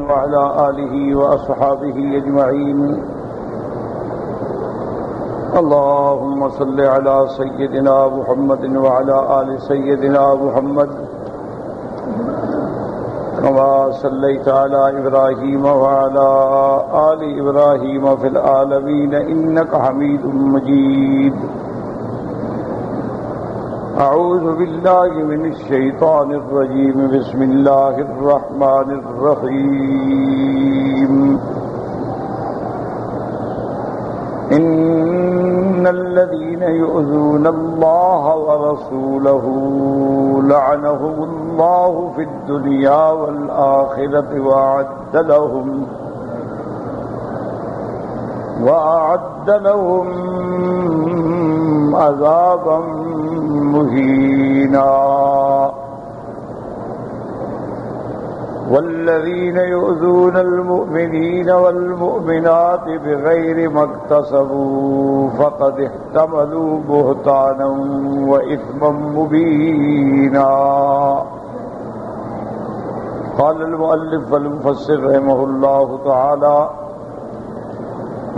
وعلى آله وأصحابه أجمعين. اللهم صل على سيدنا محمد وعلى آل سيدنا محمد كما صليت على إبراهيم وعلى آل إبراهيم في العالمين إنك حميد مجيد. أعوذ بالله من الشيطان الرجيم. بسم الله الرحمن الرحيم. إن الذين يؤذون الله ورسوله لعنهم الله في الدنيا والآخرة وأعد لهم عذابا مهينا. والذين يؤذون المؤمنين والمؤمنات بغير ما اكتسبوا فقد احتملوا بهتانا وإثما مبينا. قال المؤلف والمفسر رحمه الله تعالى: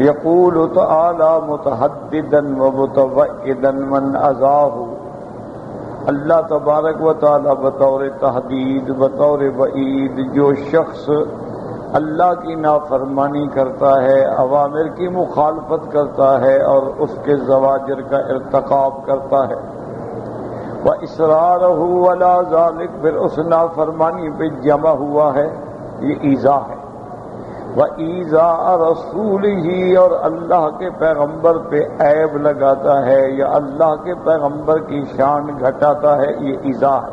يقول تعالى متحددا ومتوعدا من أذاه. اللہ تبارک و تعالی بطور تحدید بطور وعید جو شخص اللہ کی نافرمانی کرتا ہے، اوامر کی مخالفت کرتا ہے اور اس کے زواجر کا ارتکاب کرتا ہے، وَإِصْرَارَهُ وَلَا ذَلِكَ، پھر اس نافرمانی پہ جمع ہوا ہے، یہ ایذا ہے، وَإِيذَاءَ رَسُولِهِ، اور اللہ کے پیغمبر پہ عیب لگاتا ہے یا اللہ کے پیغمبر کی شان گھٹاتا ہے، یہ ایذا ہے۔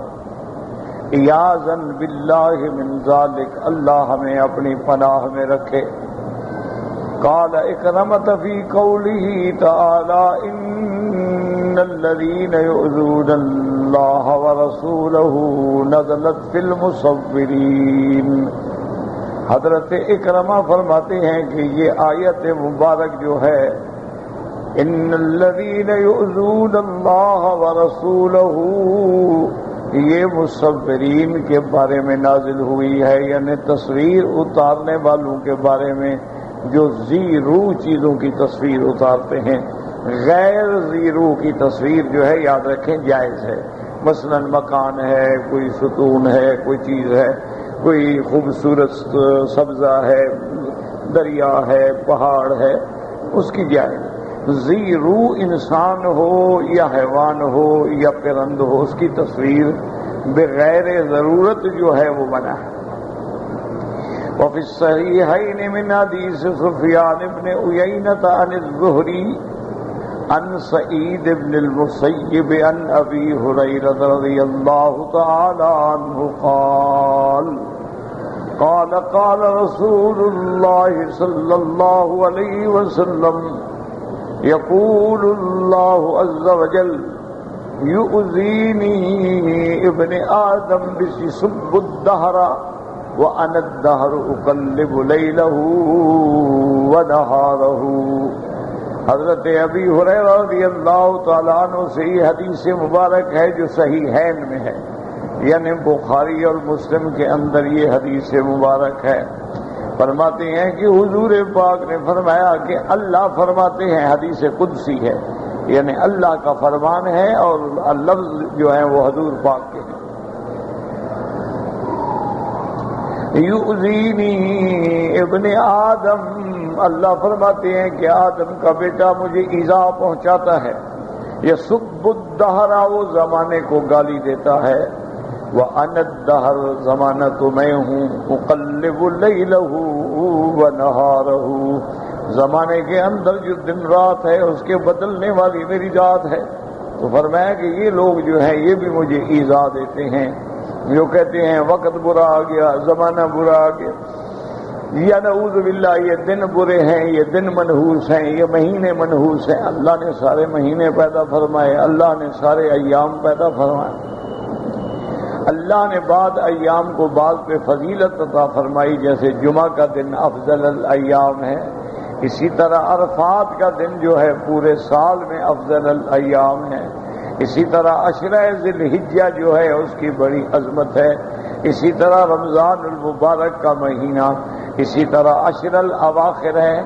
عیاذاً باللہ من ذالک، اللہ ہمیں اپنی پناہ میں رکھے۔ قال اکرمۃ فی قولہ تعالی: ان الذین یؤذون اللہ ورسولہ نزلت فی المصورین۔ حضرت اکرمہ فرماتے ہیں کہ یہ آیت مبارک جو ہے ان الذین یؤذون اللہ ورسولہ، یہ مصورین کے بارے میں نازل ہوئی ہے، یعنی تصویر اتارنے والوں کے بارے میں جو ذی روح چیزوں کی تصویر اتارتے ہیں۔ غیر ذی روح کی تصویر جو ہے یاد رکھیں جائز ہے، مثلا مکان ہے، کوئی ستون ہے، کوئی چیز ہے، کوئی خوبصورت سبزہ ہے، دریا ہے، پہاڑ ہے، اس کی جائز۔ ذی روح انسان ہو یا حیوان ہو یا پرند ہو، اس کی تصویر بغیر ضرورت جو ہے وہ منع ہے۔ وفی الصحیحین من حدیث سفیان بن عیینۃ عن الزہری عن سعید بن المسیب عن ابی ہریرہ رضی اللہ تعالی عنہ قال قال رسول اللہ صلی اللہ علیہ وسلم: یقول اللہ عز وجل: یؤذینی ابن آدم بسب الدہر وأنا الدہر اقلب لیلہ ونہارہ۔ حضرت ابی ہریرہ رضی اللہ تعالیٰ عنہ سے یہ حدیث مبارک ہے جو صحیحین میں ہے، یعنی بخاری اور مسلم کے اندر یہ حدیث مبارک ہے۔ فرماتے ہیں کہ حضور پاک نے فرمایا کہ اللہ فرماتے ہیں، حدیث قدسی ہے، یعنی اللہ کا فرمان ہے اور لفظ جو ہیں وہ حضور پاک کے ہیں۔ یؤذینی ابن آدم، اللہ فرماتے ہیں کہ آدم کا بیٹا مجھے ایذا پہنچاتا ہے۔ یسب الدہر، وہ زمانے کو گالی دیتا ہے۔ وَأَنَا الدَّهْرُ، زمانہ تو میں ہوں۔ اقلب لیلہ ونہارہ، زمانے کے اندر جو دن رات ہے اس کے بدلنے والی میری ذات ہے۔ تو فرمایا کہ یہ لوگ جو ہیں یہ بھی مجھے ایذا دیتے ہیں، جو کہتے ہیں وقت برا آ گیا، زمانہ برا آ گیا، یا نعوذ باللہ یہ دن برے ہیں، یہ دن منحوس ہیں، یہ مہینے منحوس ہیں۔ اللہ نے سارے مہینے پیدا فرمائے، اللہ نے سارے ایام پیدا فرمائے، اللہ نے بعد ایام کو بعض پہ فضیلت عطا فرمائی، جیسے جمعہ کا دن افضل الایام ہے، اسی طرح عرفات کا دن جو ہے پورے سال میں افضل الایام ہے، اسی طرح عشرہ ذی الحجہ جو ہے اس کی بڑی عظمت ہے، اسی طرح رمضان المبارک کا مہینہ، اسی طرح عشر الاواخر ہے،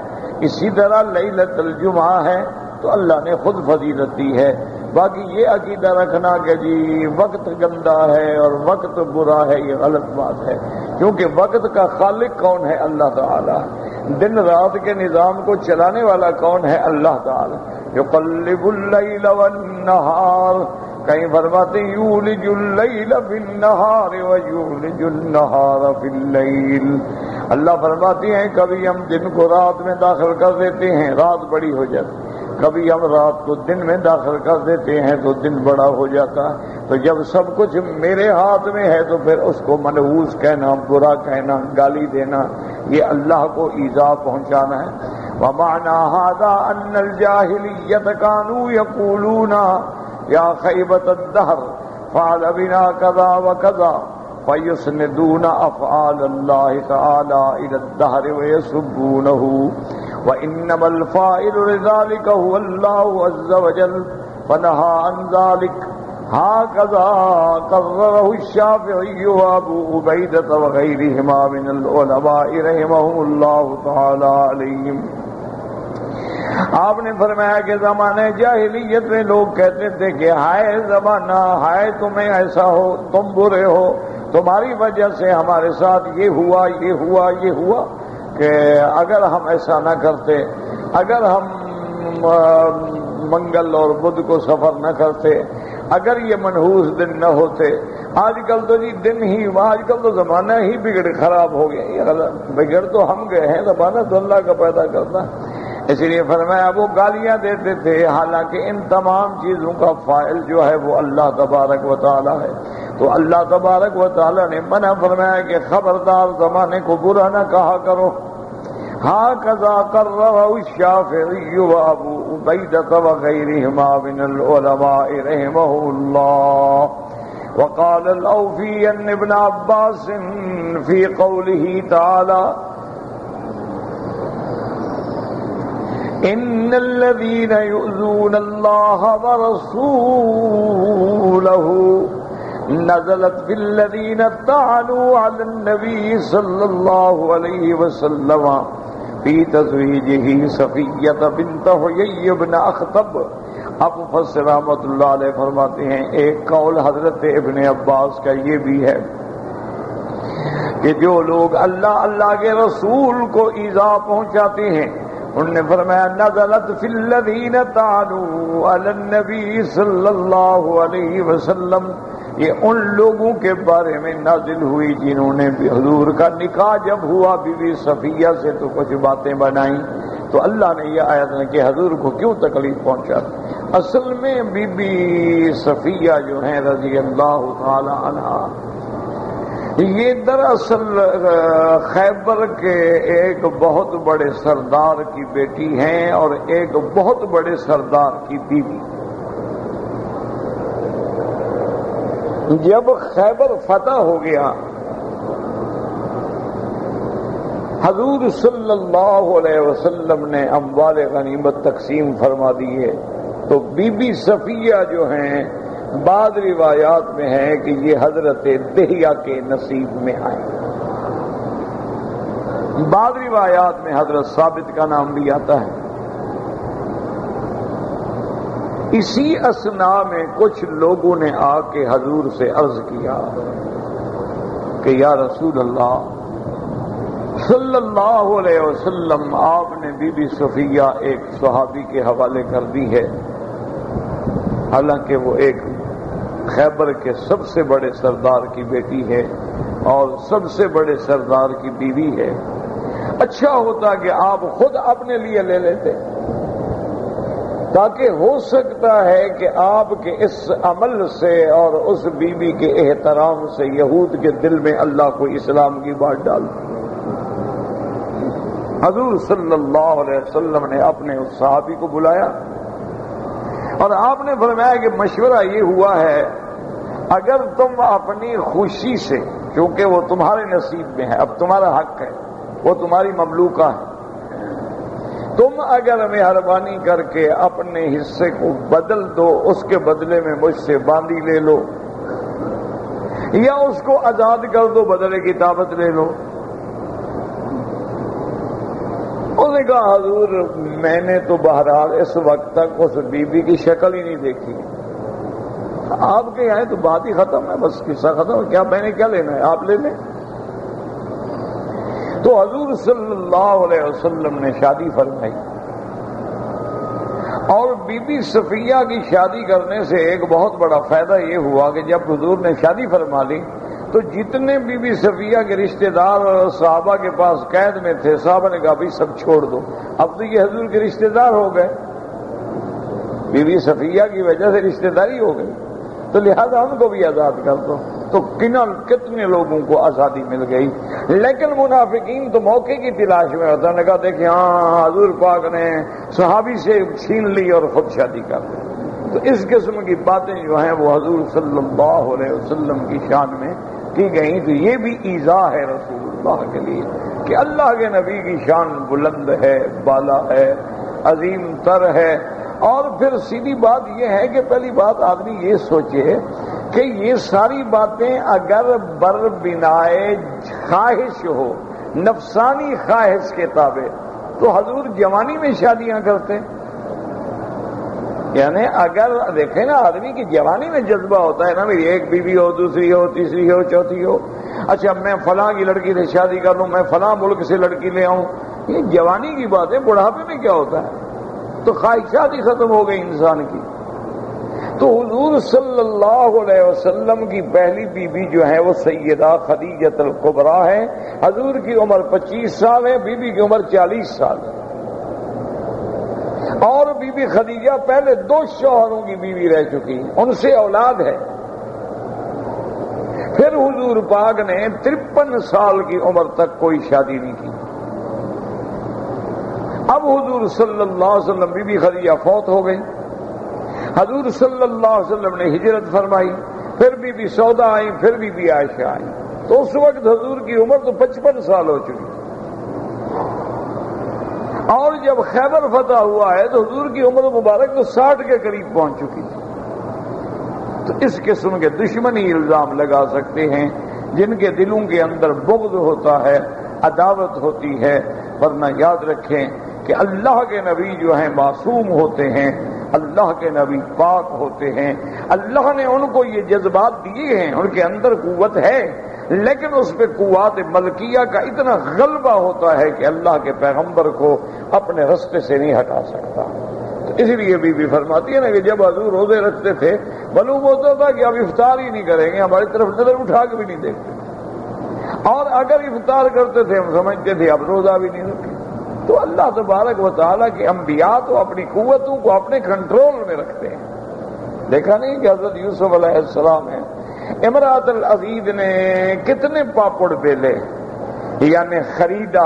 اسی طرح لیلۃ الجمعہ ہے، تو اللہ نے خود فضیلت دی ہے۔ باقی یہ عقیدہ رکھنا کہ جی وقت گندا ہے اور وقت برا ہے، یہ غلط بات ہے، کیونکہ وقت کا خالق کون ہے؟ اللہ تعالی۔ دن رات کے نظام کو چلانے والا کون ہے؟ اللہ تعالی۔ یقلب اللیل والنہار، کہیں فرماتے یولج اللیل فی النہار ویولج النہار فی اللیل۔ اللہ فرماتے ہیں کبھی ہم دن کو رات میں داخل کر دیتے ہیں، رات بڑی ہو جاتی، کبھی ہم رات کو دن میں داخل کر دیتے ہیں تو دن بڑا ہو جاتا ہے۔ تو جب سب کچھ میرے ہاتھ میں ہے تو پھر اس کو منحوس کہنا، برا کہنا، گالی دینا، یہ اللہ کو ایذا پہنچانا ہے۔ وَمَعْنَا هَذَا أَنَّ الْجَاهِلِيَّةَ كَانُوا يَقُولُونَ يَا خَيْبَةَ الدَّهْرِ فَعَلَ بِنَا كَذَا وَكَذَا فَيُسْنِدُونَ أَفْعَالَ اللَّهِ تَعَالَى إِلَى الدَّهْرِ وَيَسُبُّونَهُ وَإِنَّمَا الْفَاعِلُ لِذَلِكَ هُوَ اللَّهُ عَزَّ وَجَلَّ فَنَهَى عَنْ ذَلِكَ هكذا قرره الشافعي وابو عبيدة وغيرهما من العلماء رحمهم الله تعالى عليهم۔ آپ نے فرمایا کہ زمانے جاہلیت میں لوگ کہتے تھے کہ ہائے زمانہ، ہائے تمہیں ایسا ہو، تم برے ہو، تمہاری وجہ سے ہمارے ساتھ یہ ہوا یہ ہوا یہ ہوا، کہ اگر ہم ایسا نہ کرتے، اگر ہم منگل اور بدھ کو سفر نہ کرتے، اگر یہ منحوس دن نہ ہوتے، آج کل تو جی دن ہی، آج کل تو زمانہ ہی بگڑ خراب ہو گیا، یہ بگڑ تو ہم گئے ہیں، زمانہ تو اللہ کا پیدا کرتا۔ اس لیے فرمایا وہ گالیاں دیتے تھے، حالانکہ ان تمام چیزوں کا فاعل جو ہے وہ اللہ تبارک و تعالی ہے۔ تو اللہ تبارک و تعالی نے منع فرمایا کہ خبردار زمانے کو برا نہ کہا کرو۔ هكذا قرره الشافعي وابو عبيدة وغيرهما من العلماء رحمه الله۔ وقال الأوفي عن ابن عباس في قوله تعالى إن الذين يؤذون الله ورسوله نزلت في الذين طعنوا على النبي صلى الله عليه وسلم في تزويجه صفية بنت حيي بن أخطب۔ اب مفسر رحمۃ اللہ علیہ فرماتے ہیں ایک قول حضرت ابن عباس کا یہ بھی ہے کہ جو لوگ اللہ کے رسول کو ایذا پہنچاتے ہیں، انہوں نے فرمایا نزلت فی الذین طعنوا علی النبی صلی اللہ علیہ وسلم، یہ ان لوگوں کے بارے میں نازل ہوئی جنہوں نے حضور کا نکاح جب ہوا بی بی صفیہ سے تو کچھ باتیں بنائیں، تو اللہ نے یہ آیت نے کہ حضور کو کیوں تکلیف پہنچا۔ اصل میں بی بی صفیہ جو ہیں رضی اللہ تعالی عنہا، یہ دراصل خیبر کے ایک بہت بڑے سردار کی بیٹی ہیں اور ایک بہت بڑے سردار کی بیوی۔ جب خیبر فتح ہو گیا، حضور صلی اللہ علیہ وسلم نے اموال غنیمت تقسیم فرما دی ہے، تو بی بی صفیہ جو ہیں بعض روایات میں ہے کہ یہ حضرت دہیہ کے نصیب میں آئے، بعض روایات میں حضرت ثابت کا نام بھی آتا ہے۔ اسی اثنا میں کچھ لوگوں نے آ کے حضور سے عرض کیا کہ یا رسول اللہ صلی اللہ علیہ وسلم، آپ نے بی بی صفیہ ایک صحابی کے حوالے کر دی ہے، حالانکہ وہ ایک خیبر کے سب سے بڑے سردار کی بیٹی ہے اور سب سے بڑے سردار کی بیوی ہے، اچھا ہوتا کہ آپ خود اپنے لیے لے لیتے، تاکہ ہو سکتا ہے کہ آپ کے اس عمل سے اور اس بیوی کے احترام سے یہود کے دل میں اللہ کو اسلام کی بات ڈال دی۔ حضور صلی اللہ علیہ وسلم نے اپنے اس صحابی کو بلایا اور آپ نے فرمایا کہ مشورہ یہ ہوا ہے، اگر تم اپنی خوشی سے، چونکہ وہ تمہارے نصیب میں ہے، اب تمہارا حق ہے، وہ تمہاری مملوکہ ہے، تم اگر مہربانی کر کے اپنے حصے کو بدل دو، اس کے بدلے میں مجھ سے باندی لے لو، یا اس کو آزاد کر دو، بدلے کتابت لے لو۔ انہوں نے کہا حضور میں نے تو بہرحال اس وقت تک اس بی بی کی شکل ہی نہیں دیکھی۔ آپ کے یہاں تو بات ہی ختم ہے، بس قصہ ختم ہے، کیا میں نے کیا لینا ہے، آپ لے لیں۔ تو حضور صلی اللہ علیہ وسلم نے شادی فرمائی، اور بی بی صفیہ کی شادی کرنے سے ایک بہت بڑا فائدہ یہ ہوا کہ جب حضور نے شادی فرما لی تو جتنے بی بی صفیہ کے رشتہ دار صحابہ کے پاس قید میں تھے، صحابہ نے کہا بھی سب چھوڑ دو، اب تو یہ حضور کے رشتہ دار ہو گئے، بی بی صفیہ کی وجہ سے رشتہ داری ہو گئی، تو لہذا ان کو بھی آزاد کر دو۔ تو کتنے لوگوں کو آزادی مل گئی۔ لیکن منافقین تو موقع کی تلاش میں ہوتا ہے، کہا دیکھیں ہاں حضور پاک نے صحابی سے چھین لی اور خود شادی کر لی۔ تو اس قسم کی باتیں جو ہیں وہ حضور صلی اللہ علیہ وسلم کی شان میں کی گئی، تو یہ بھی ایذا ہے رسول اللہ کے لیے کہ اللہ کے نبی کی شان بلند ہے، بالا ہے، عظیم تر ہے۔ اور پھر سیدھی بات یہ ہے کہ پہلی بات آدمی یہ سوچے کہ یہ ساری باتیں اگر بر بنائے خواہش ہو، نفسانی خواہش کے تابع، تو حضور جوانی میں شادیاں کرتے۔ یعنی اگر دیکھیں نا آدمی کی جوانی میں جذبہ ہوتا ہے نا، میری ایک بیوی ہو، دوسری ہو، تیسری ہو، چوتھی ہو، اچھا میں فلاں کی لڑکی سے شادی کر لوں، میں فلاں ملک سے لڑکی لے آؤں، یہ جوانی کی بات ہے۔ بڑھاپے میں کیا ہوتا ہے؟ تو خواہشات ہی ختم ہو گئی انسان کی۔ تو حضور صلی اللہ علیہ وسلم کی پہلی بیوی جو ہے وہ سیدہ خدیجہ الکبریٰ ہے۔ حضور کی عمر 25 سال ہے، بیوی کی عمر 40 سال ہے، اور بی بی خدیجہ پہلے 2 شوہروں کی بیوی رہ چکی، ان سے اولاد ہے۔ پھر حضور پاک نے 53 سال کی عمر تک کوئی شادی نہیں کی۔ اب حضور صلی اللہ علیہ وسلم بی بی خدیجہ فوت ہو گئی، حضور صلی اللہ علیہ وسلم نے ہجرت فرمائی، پھر بی بی سودا آئی، پھر بی بی عائشہ آئی، تو اس وقت حضور کی عمر تو 55 سال ہو چکی۔ اور جب خیبر فتح ہوا ہے تو حضور کی عمر مبارک تو 60 کے قریب پہنچ چکی تھی۔ تو اس قسم کے دشمنی الزام لگا سکتے ہیں جن کے دلوں کے اندر بغض ہوتا ہے، عداوت ہوتی ہے، ورنہ یاد رکھیں کہ اللہ کے نبی جو ہیں معصوم ہوتے ہیں، اللہ کے نبی پاک ہوتے ہیں، اللہ نے ان کو یہ جذبات دیے ہیں، ان کے اندر قوت ہے، لیکن اس پہ قوات ملکیہ کا اتنا غلبہ ہوتا ہے کہ اللہ کے پیغمبر کو اپنے رستے سے نہیں ہٹا سکتا۔ تو اس لیے بی فرماتی ہے نا کہ جب حضور روزے رکھتے تھے معلوم ہوتا تھا کہ اب افطار ہی نہیں کریں گے، ہماری طرف نظر اٹھا کے بھی نہیں دیکھتے، اور اگر افطار کرتے تھے ہم سمجھتے تھے اب روزہ بھی نہیں رکھے۔ تو اللہ تبارک و تعالیٰ کے انبیاء تو اپنی قوتوں کو اپنے کنٹرول میں رکھتے ہیں۔ دیکھا نہیں کہ حضرت یوسف علیہ السلام ہے، امرأت العزیز نے کتنے پاپڑ بیلے، یعنی خریدا،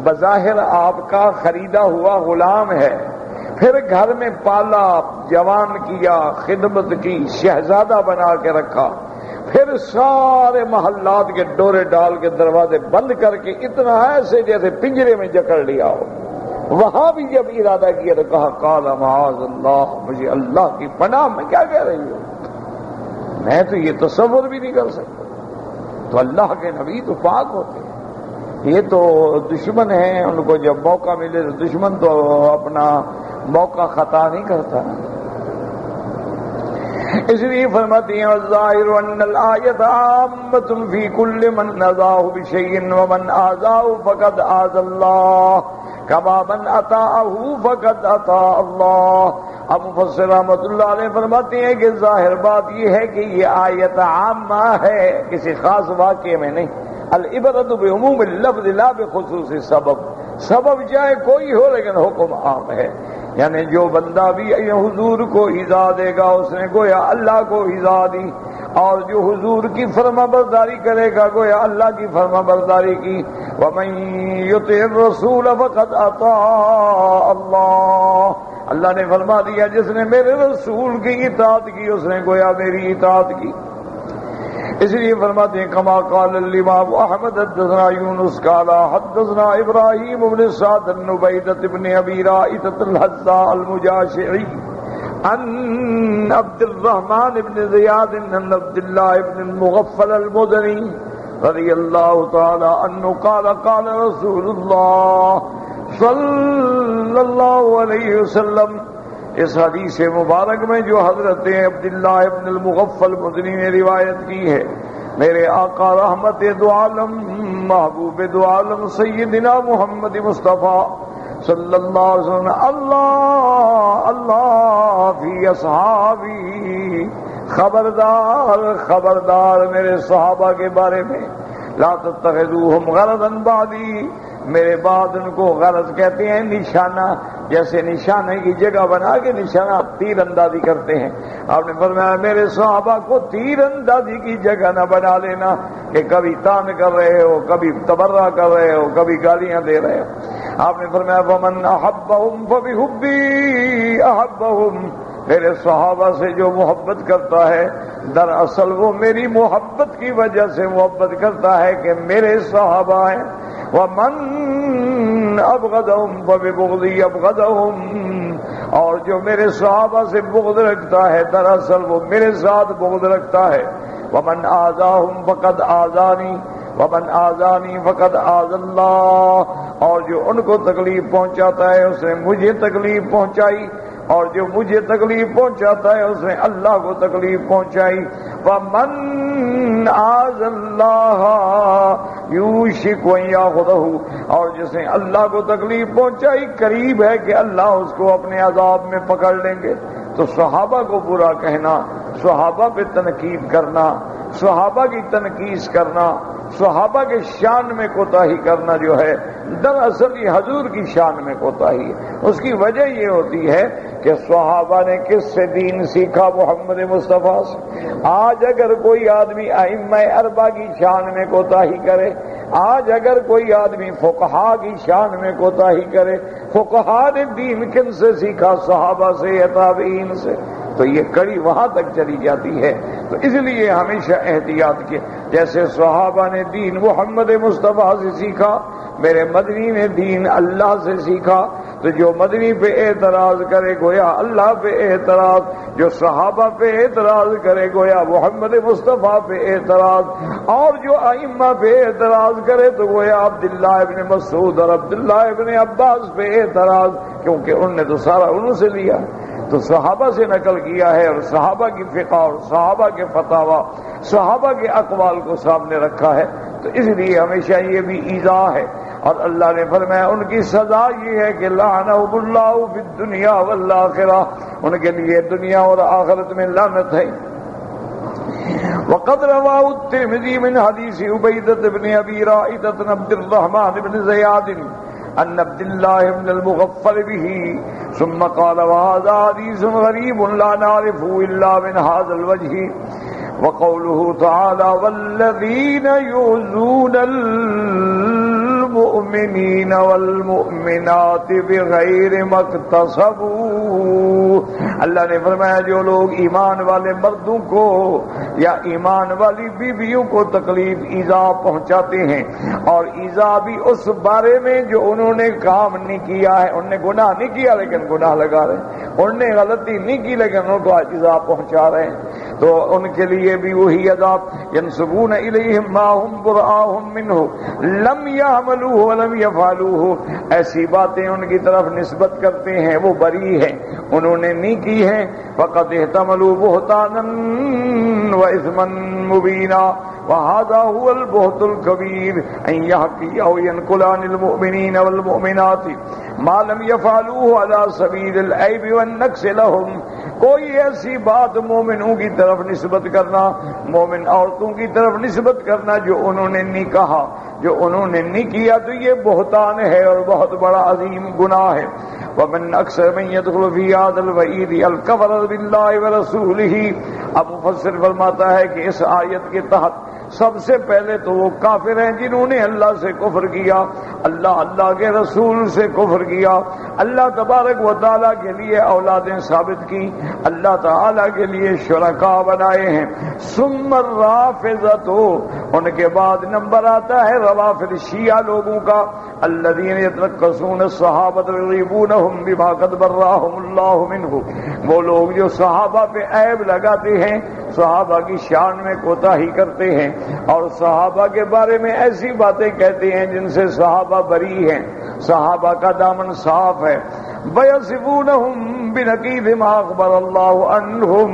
بظاہر آپ کا خریدا ہوا غلام ہے، پھر گھر میں پالا، جوان کیا، خدمت کی، شہزادہ بنا کے رکھا، پھر سارے محلات کے ڈورے ڈال کے دروازے بند کر کے اتنا ایسے جیسے پنجرے میں جکڑ لیا ہو۔ وہاں بھی جب ارادہ کیا تو کہا قال معاذ اللہ، مجھے اللہ کی پناہ، میں کیا کہہ رہی ہوں، میں تو یہ تصور بھی نہیں کر سکتا۔ تو اللہ کے نبی تو پاک ہوتے ہیں، یہ تو دشمن ہیں، ان کو جب موقع ملے تو دشمن تو اپنا موقع خطا نہیں کرتا۔ اس لیے فرماتی ہیں والظاہر ان الآیت عامۃ فی کل من نزاہ بشیء ومن آذاہ فقد آذى اللہ کما من اطاعہ فقد اطاع اللہ۔ اب مفسر رحمۃ اللہ علیہ فرماتے ہیں کہ ظاہر بات یہ ہے کہ یہ آیت عامہ ہے، کسی خاص واقعے میں نہیں۔ العبرۃ بعموم اللفظ لا بخصوص السبب، سبب چاہے کوئی ہو لیکن حکم عام ہے۔ یعنی جو بندہ بھی حضور کو ایذا دے گا اس نے گویا اللہ کو ایذا دی، اور جو حضور کی فرما برداری کرے گا گویا اللہ کی فرما برداری کی۔ وَمَن يُطِعِ الرَّسُولَ فَقَدْ أَطَاعَ اللَّهَ، اللہ نے فرما دیا جس نے میرے رسول کی اطاعت کی اس نے گویا میری اطاعت کی۔ اس لیے فرماتے ہیں کما قال الامام احمد حدثنا یونس قال حدثنا ابراہیم بن سعد بن عبیدۃ بن ابی رائدۃ الحذاء المجاشعی عن عبد الرحمن بن زیاد عن عبد الله بن المغفل المدنی رضی اللہ تعالی عنہ قال قال رسول اللہ صلی اللہ علیہ وسلم. اس حدیث مبارک میں جو حضرت عبداللہ ابن المغفل مدنی نے روایت کی ہے، میرے آقا رحمت دو عالم محبوب دو عالم سیدنا محمد مصطفیٰ صلی اللہ علیہ وسلم اللہ اللہ فی اصحابی، خبردار خبردار میرے صحابہ کے بارے میں، لا تتخذوہم غرضا بعدی، میرے بعد ان کو غرض کہتے ہیں نشانہ، جیسے نشانے کی جگہ بنا کے نشانہ تیر اندازی کرتے ہیں. آپ نے فرمایا میرے صحابہ کو تیر اندازی کی جگہ نہ بنا لینا کہ کبھی تان کر رہے ہو، کبھی تبرہ کر رہے ہو، کبھی گالیاں دے رہے ہو. آپ نے فرمایا فمن احبہم فبحبی احبہم، میرے صحابہ سے جو محبت کرتا ہے دراصل وہ میری محبت کی وجہ سے محبت کرتا ہے کہ میرے صحابہ ہیں. ومن ابغضہم فببغضی ابغضہم، اور جو میرے صحابہ سے بغض رکھتا ہے دراصل وہ میرے ساتھ بغض رکھتا ہے. ومن آذاہم فقد آذانی ومن آذانی فقد آذى اللہ، اور جو ان کو تکلیف پہنچاتا ہے اس نے مجھے تکلیف پہنچائی، اور جو مجھے تکلیف پہنچاتا ہے اس نے اللہ کو تکلیف پہنچائی. وَمَنْ آذَى اللَّهَ يُوشِكُ أَنْ يَأْخُذَهُ، اور جس نے اللہ کو تکلیف پہنچائی قریب ہے کہ اللہ اس کو اپنے عذاب میں پکڑ لیں گے. تو صحابہ کو برا کہنا، صحابہ پہ تنقید کرنا، صحابہ کی تنقیص کرنا، صحابہ کے شان میں کوتاہی کرنا جو ہے دراصل یہ حضور کی شان میں کوتاہی ہے. اس کی وجہ یہ ہوتی ہے کہ صحابہ نے کس سے دین سیکھا؟ محمد مصطفیٰ سے. آج اگر کوئی آدمی ائمہ اربعہ کی شان میں کوتاہی کرے، آج اگر کوئی آدمی فقہا کی شان میں کوتاہی کرے، فقہا نے دین کن سے سیکھا؟ صحابہ سے یا تابعین سے. تو یہ کڑی وہاں تک چلی جاتی ہے. تو اس لیے ہمیشہ احتیاط کے، جیسے صحابہ نے دین محمد مصطفیٰ سے سیکھا، میرے مدنی نے دین اللہ سے سیکھا. تو جو مدنی پہ اعتراض کرے گویا اللہ پہ اعتراض، جو صحابہ پہ اعتراض کرے گویا محمد مصطفیٰ پہ اعتراض، اور جو ائمہ پہ اعتراض کرے تو گویا عبداللہ ابن مسعود اور عبداللہ ابن عباس پہ اعتراض، کیونکہ انہوں نے تو سارا انہوں سے لیا، تو صحابہ سے نقل کیا ہے، اور صحابہ کی فقہ اور صحابہ کے فتاوی، صحابہ کے اقوال کو سامنے رکھا ہے. تو اس لیے ہمیشہ یہ بھی ایذا ہے. اور اللہ نے فرمایا ان کی سزا یہ ہے کہ لعنہم اللہ فی الدنیا والآخرہ، ان کے لیے دنیا اور آخرت میں لعنت ہے. وقد رواه الترمذی من حدیث عبیدہ بن ابی رائدہ عن عبد الرحمن بن زیاد ان عبد الله بن المغفل به ثم قال وهذا حديث غريب لا نعرفه الا من هذا الوجه. وقوله تعالى والذين يؤذون المؤمنين والمؤمنات بغير ما اكتسبوا، اللہ نے فرمایا جو لوگ ایمان والے مردوں کو یا ایمان والی بیویوں کو تکلیف ایذا پہنچاتے ہیں، اور ایذا بھی اس بارے میں جو انہوں نے کام نہیں کیا ہے، انہوں نے گناہ نہیں کیا لیکن گناہ لگا رہے ہیں، انہوں نے غلطی نہیں کی لیکن ان کو ایذا پہنچا رہے ہیں، تو ان کے لیے بھی وہی عذاب. ینسبون الیہم ما هم براء منہ لم یعملوہ ولم یفعلوہ، ایسی باتیں ان کی طرف نسبت کرتے ہیں وہ بری ہیں، انہوں نے نہیں کی ہیں. فقد احتملوا بہتانا واثما مبینا وهذا هو البہت الكبیر ان یحکی او ینقل عن المؤمنین والمؤمنات ما لم یفعلوہ علی سبیل العیب والنقص لهم. کوئی ایسی بات مومنوں کی طرف نسبت کرنا، مومن عورتوں کی طرف نسبت کرنا جو انہوں نے نہیں کہا، جو انہوں نے نہیں کیا، تو یہ بہتان ہے اور بہت بڑا عظیم گناہ ہے. ومن اکثر من يدخل في هذا الوعيد الكفر بالله ورسوله. اب مفسر فرماتا ہے کہ اس آیت کے تحت سب سے پہلے تو وہ کافر ہیں جنہوں نے اللہ سے کفر کیا، اللہ کے رسول سے کفر کیا، اللہ تبارک و تعالیٰ کے لیے اولادیں ثابت کی، اللہ تعالیٰ کے لیے شرکاء بنائے ہیں. ثم الرافضۃ، ان کے بعد نمبر آتا ہے روافد شیعہ لوگوں کا، الذین یترکسون الصحابۃ ویغیبونہم بما قد براہم اللہ منہ، وہ لوگ جو صحابہ پہ عیب لگاتے ہیں، صحابہ کی شان میں کوتاہی کرتے ہیں اور صحابہ کے بارے میں ایسی باتیں کہتے ہیں جن سے صحابہ بری ہیں، صحابہ کا دامن صاف ہے۔ وَيَصِفُونَهُمْ بِنَقِيضِ مَا أَخْبَرَ اللَّهُ عَنْهُمْ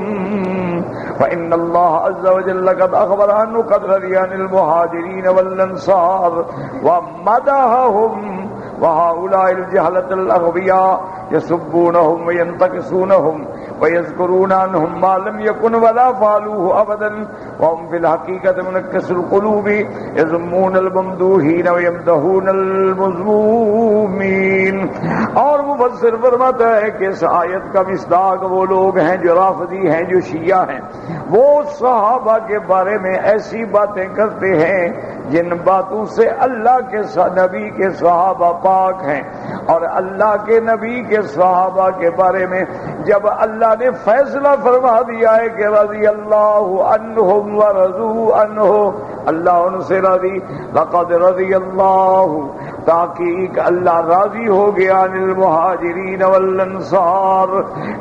فَإِنَّ اللَّهَ عَزَّ وَجَلَّ قَدْ أَخْبَرَ أَنَّهُ قَدْ رَضِيَ عَنِ الْمُهَاجِرِينَ وَالْأَنصَارِ وَمَدَحَهُمْ وَهَؤُلَاءِ الْجَهَلَةُ الْأَغْبِيَاءُ يَسُبُّونَهُمْ وَيَنْتَقِصُونَهُمْ وَيَذْكُرُونَ عَنْهُمْ مَا لَمْ يَكُنْ وَلَا فَعَلُوهُ أَبَدًا وَهُمْ فِي الْحَقِيقَةِ مُنَكِّسُو الْقُلُوبِ يَذُمُّونَ الْمَمْدُوحِينَ وَيَمْدَحُونَ الْمَذْمُومِينَ۔ اور مفسر فرماتا ہے کہ اس آیت کا مصداق وہ لوگ ہیں جو رافضی ہیں، جو شیعہ ہیں، وہ صحابہ کے بارے میں ایسی باتیں کرتے ہیں جن باتوں سے اللہ کے نبی کے صحابہ پاک ہیں، اور اللہ کے نبی کے صحابہ کے بارے میں جب اللہ نے فیصلہ فرما دیا ہے کہ رضی اللہ عنہم ورضوا عنہ، اللہ ان سے راضی، لقد رضی اللہ، تحقیق اللہ راضی ہو گیا، عن المہاجرین والانصار،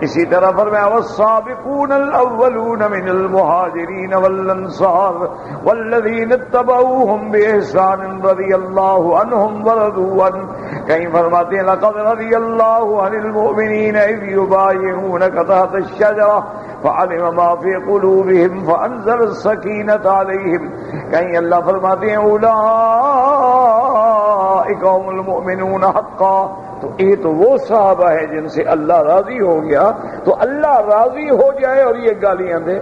اسی طرح فرمایا والسابقون الاولون من المہاجرین والانصار والذین اتبعوهم بإحسان رضی اللہ عنہم ورضوا عنہ، کہیں فرماتے ہیں لقد رضی اللہ عن المؤمنین اذ یبایعونک تحت الشجرہ فعلم ما فی قلوبہم فانزل السکینۃ علیہم، کہیں اللہ فرماتے ہیں اولئک هم المؤمنون حقا، تو یہ تو وہ صحابہ ہے جن سے اللہ راضی ہو گیا، تو اللہ راضی ہو جائے اور یہ گالیاں دے،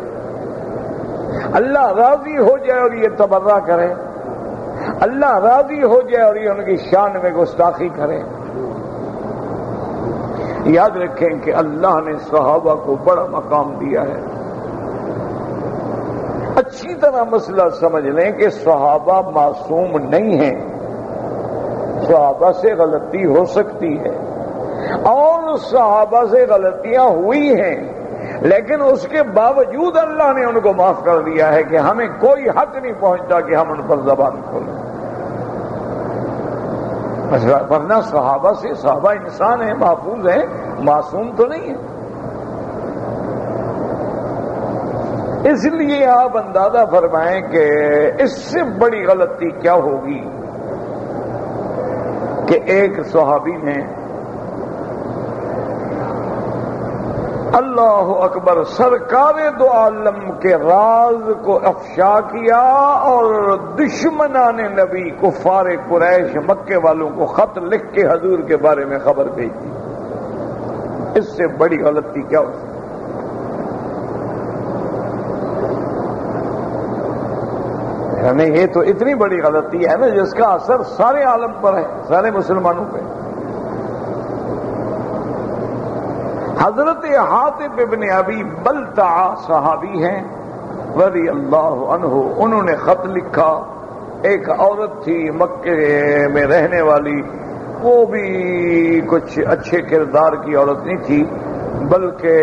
اللہ راضی ہو جائے اور یہ تبرہ کرے، اللہ راضی ہو جائے اور یہ ان کی شان میں گستاخی کرے۔ یاد رکھیں کہ اللہ نے صحابہ کو بڑا مقام دیا ہے۔ اچھی طرح مسئلہ سمجھ لیں کہ صحابہ معصوم نہیں ہیں، صحابہ سے غلطی ہو سکتی ہے اور صحابہ سے غلطیاں ہوئی ہیں، لیکن اس کے باوجود اللہ نے ان کو معاف کر دیا ہے کہ ہمیں کوئی حق نہیں پہنچتا کہ ہم ان پر زبان کھولیں، ورنہ صحابہ سے، صحابہ انسان ہیں، محفوظ ہیں، معصوم تو نہیں ہیں۔ اس لیے آپ اندازہ فرمائیں کہ اس سے بڑی غلطی کیا ہوگی کہ ایک صحابی نے اللہ اکبر سرکار دو عالم کے راز کو افشا کیا اور دشمنان نبی کفار قریش مکے والوں کو خط لکھ کے حضور کے بارے میں خبر بھیج دی، اس سے بڑی غلطی کیا ہو سکتی؟ یعنی یہ تو اتنی بڑی غلطی ہے نا جس کا اثر سارے عالم پر ہے، سارے مسلمانوں پہ۔ حضرت حاطب ابن ابی بلتع صحابی ہیں رضی اللہ عنہ، انہوں نے خط لکھا، ایک عورت تھی مکے میں رہنے والی، وہ بھی کچھ اچھے کردار کی عورت نہیں تھی، بلکہ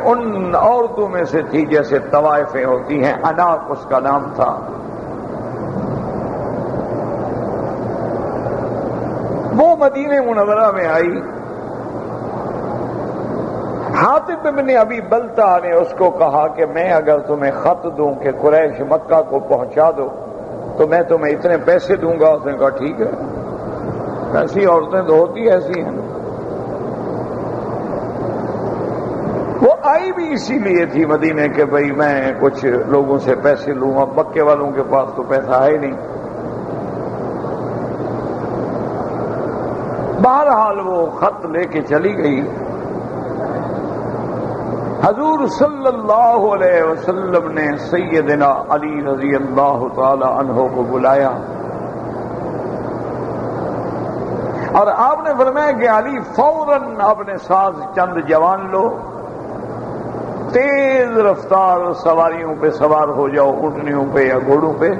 ان عورتوں میں سے تھی جیسے طوائفیں ہوتی ہیں، عناق اس کا نام تھا۔ وہ مدینہ منورہ میں آئی، حاطب بن ابی بلتع نے اس کو کہا کہ میں اگر تمہیں خط دوں کہ قریش مکہ کو پہنچا دو تو میں تمہیں اتنے پیسے دوں گا۔ اس نے کہا ٹھیک ہے، ایسی عورتیں تو ہوتی ایسی ہیں۔ وہ آئی بھی اسی لیے تھی مدینے کے بھئی میں کچھ لوگوں سے پیسے لوں، اب مکے والوں کے پاس تو پیسہ ہے نہیں۔ بہرحال وہ خط لے کے چلی گئی، حضور صلی اللہ علیہ وسلم نے سیدنا علی رضی اللہ تعالی عنہ کو بلایا اور آپ نے فرمایا کہ علی فوراً اپنے ساتھ چند جوان لو، تیز رفتار سواریوں پہ سوار ہو جاؤ، اونٹنیوں پہ یا گھوڑوں پہ،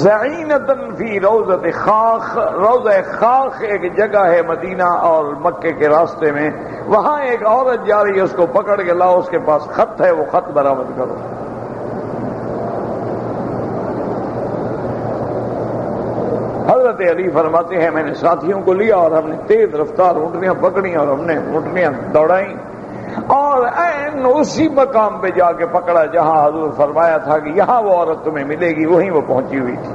زعینتن فی روضۃ خاخ، روضہ خاخ ایک جگہ ہے مدینہ اور مکے کے راستے میں، وہاں ایک عورت جا رہی ہے، اس کو پکڑ کے لاؤ، اس کے پاس خط ہے، وہ خط برآمد کرو۔ حضرت علی فرماتے ہیں میں نے ساتھیوں کو لیا اور ہم نے تیز رفتار اونٹنیاں پکڑی اور ہم نے اونٹنیاں دوڑائیں اور عین اسی مقام پہ جا کے پکڑا جہاں حضور فرمایا تھا کہ یہاں وہ عورت تمہیں ملے گی، وہیں وہ پہنچی ہوئی تھی۔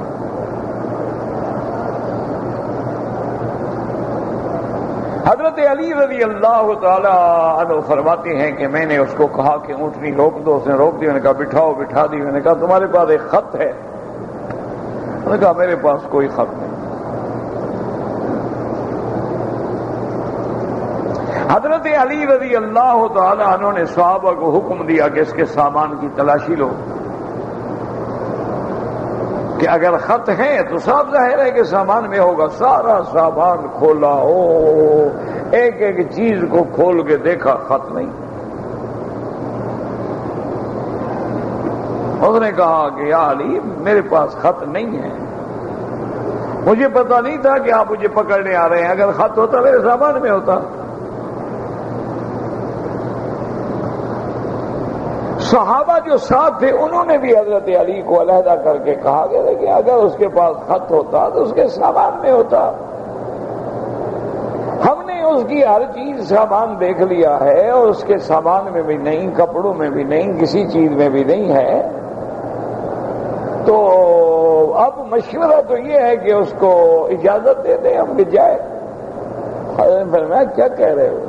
حضرت علی رضی اللہ تعالی عنہ فرماتے ہیں کہ میں نے اس کو کہا کہ اونٹنی روک دو، اس نے روک دی، میں نے کہا بٹھاؤ، بٹھا دی، میں نے کہا تمہارے پاس ایک خط ہے؟ میں نے کہا میرے پاس کوئی خط نہیں۔ حضرت علی رضی اللہ تعالی عنہ نے صحابہ کو حکم دیا کہ اس کے سامان کی تلاشی لو، کہ اگر خط ہے تو صاف ظاہر ہے کہ سامان میں ہوگا۔ سارا سامان کھولا، ایک ایک چیز کو کھول کے دیکھا، خط نہیں۔ اس نے کہا کہ یا علی میرے پاس خط نہیں ہے، مجھے پتا نہیں تھا کہ آپ مجھے پکڑنے آ رہے ہیں، اگر خط ہوتا میرے سامان میں ہوتا۔ صحابہ جو ساتھ تھے انہوں نے بھی حضرت علی کو علیحدہ کر کے کہا کہ اگر اس کے پاس خط ہوتا تو اس کے سامان میں ہوتا۔ ہم نے اس کی ہر چیز سامان دیکھ لیا ہے اور اس کے سامان میں بھی نہیں، کپڑوں میں بھی نہیں، کسی چیز میں بھی نہیں ہے، تو اب مشورہ تو یہ ہے کہ اس کو اجازت دے دیں، ہم بھی جائے۔ میں کیا کہہ رہے ہو؟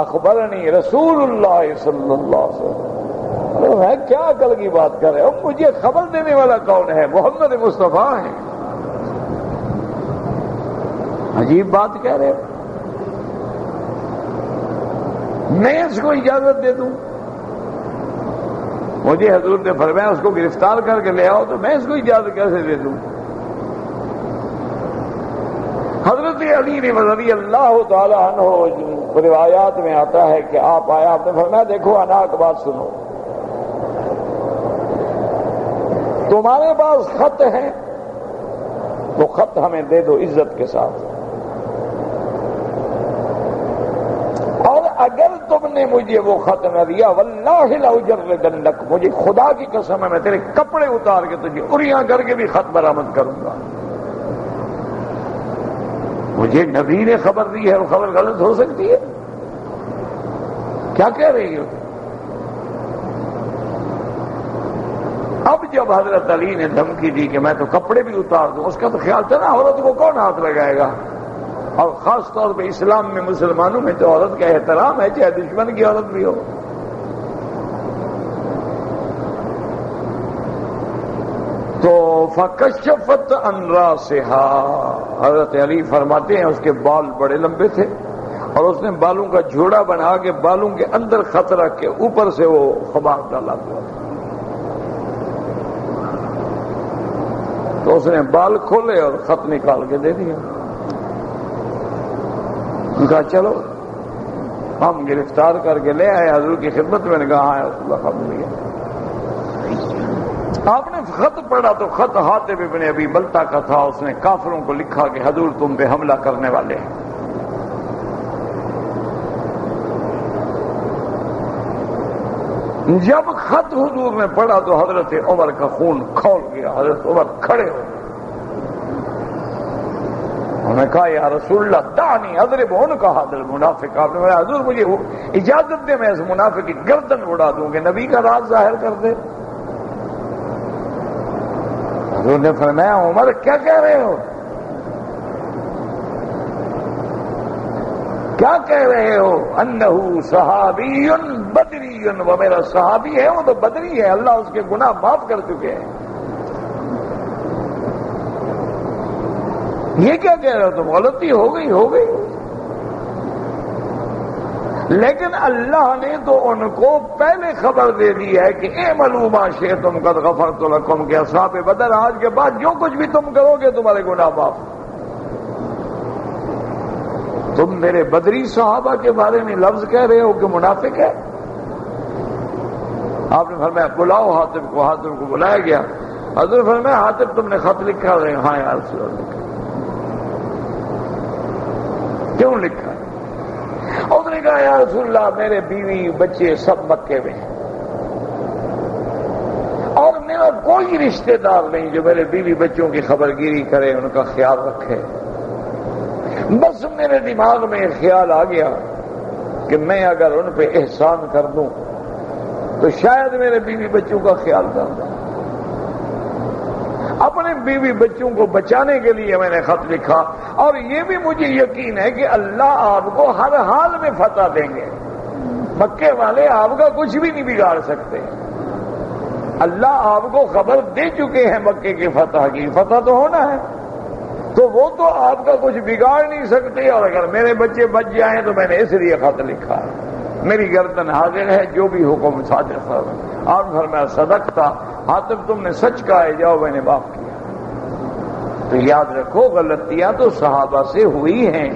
اخبرنی رسول اللہ صلی اللہ علیہ وسلم۔ میں کیا عقل کی بات کر رہے ہو؟ مجھے خبر دینے والا کون ہے؟ محمد مصطفیٰ ہے۔ عجیب بات کہہ رہے ہو، میں اس کو اجازت دے دوں؟ مجھے حضور نے فرمایا اس کو گرفتار کر کے لے آؤ، تو میں اس کو اجازت کیسے دے دوں؟ حضرت علی رضی اللہ تعالی عنہ روایات میں آتا ہے کہ آپ آیا، آپ نے فرمایا دیکھو اناک بات سنو، تمہارے پاس خط ہے تو خط ہمیں دے دو عزت کے ساتھ، اور اگر تم نے مجھے وہ خط نہ دیا واللہ لاجردنک، مجھے خدا کی قسم ہے میں تیرے کپڑے اتار کے تجھے اریاں کر کے بھی خط برآمد کروں گا۔ مجھے نبی نے خبر دی ہے، وہ خبر غلط ہو سکتی ہے؟ کیا کہہ رہی ہو؟ اب جب حضرت علی نے دھمکی دی کہ میں تو کپڑے بھی اتار دوں، اس کا تو خیال تھا نا عورت کو کون ہاتھ لگائے گا، اور خاص طور پہ اسلام میں مسلمانوں میں تو عورت کا احترام ہے، چاہے دشمن کی عورت بھی ہو۔ تو فکشفت عن راسها، حضرت علی فرماتے ہیں اس کے بال بڑے لمبے تھے اور اس نے بالوں کا جھوڑا بنا کے بالوں کے اندر خط رکھ کے اوپر سے وہ خمار ڈالا ہوا تھا۔ تو اس نے بال کھولے اور خط نکال کے دے دیا۔ ان کا چلو ہم گرفتار کر کے لے آئے حضور کی خدمت میں، نے کہا ہاں رسول اللہ خط لیا۔ آپ نے خط پڑھا تو خط حاتب ابن ابی بلتہ کا تھا، اس نے کافروں کو لکھا کہ حضور تم پہ حملہ کرنے والے ہیں۔ جب خط حضور نے پڑھا تو حضرت عمر کا خون کھول گیا، حضرت عمر کھڑے ہو گئے، انہوں نے کہا یا رسول اللہ دعنی اضرب عنق ھذا المنافق، آپ نے کہا حضور مجھے اجازت دے میں اس منافق کی گردن اڑا دوں کہ نبی کا راز ظاہر کر دے۔ حضور نے فرمایا عمر کیا کہہ رہے ہو، کیا کہہ رہے ہو؟ انہو صحابی بدری، وہ میرا صحابی ہے، وہ تو بدری ہے، اللہ اس کے گناہ معاف کر چکے ہیں۔ یہ کیا کہہ رہے ہو تم؟ غلطی ہو گئی، ہو گئی، لیکن اللہ نے تو ان کو پہلے خبر دے دی ہے کہ اعملوا ما شئتم قد غفرت لکم، کہ اصحاب بدر آج کے بعد جو کچھ بھی تم کرو گے تمہارے گناہ معاف۔ تم میرے بدری صحابہ کے بارے میں لفظ کہہ رہے ہو کہ منافق ہے؟ آپ نے فرمایا بلاؤ حاتب کو، حاتب کو بلایا گیا، حضرت فرمایا حاتب تم نے خط لکھا؟ ہاں یا رسول اللہ لکھا۔ کیوں لکھا؟ اس نے کہا یا رسول اللہ میرے بیوی بچے سب مکے میں ہیں اور اپنے میں کوئی رشتہ دار نہیں جو میرے بیوی بچوں کی خبر گیری کرے، ان کا خیال رکھے۔ بس میرے دماغ میں ایک خیال آ گیا کہ میں اگر ان پہ احسان کر دوں تو شاید میرے بیوی بچوں کا خیال کر دوں۔ اپنے بیوی بچوں کو بچانے کے لیے میں نے خط لکھا، اور یہ بھی مجھے یقین ہے کہ اللہ آپ کو ہر حال میں فتح دیں گے۔ مکے والے آپ کا کچھ بھی نہیں بگاڑ سکتے۔ اللہ آپ کو خبر دے چکے ہیں مکے کی فتح کی، فتح تو ہونا ہے، تو وہ تو آپ کا کچھ بگاڑ نہیں سکتے۔ اور اگر میرے بچے بچ جائیں تو میں نے اس لیے خط لکھا ہے، میری گردن حاضر ہے، جو بھی حکم صادر فرمائے۔ آپ فرمایا صدقتا حاتم، تم نے سچ کہا ہے، جاؤ میں نے معاف کیا۔ تو یاد رکھو غلطیاں تو صحابہ سے ہوئی ہیں،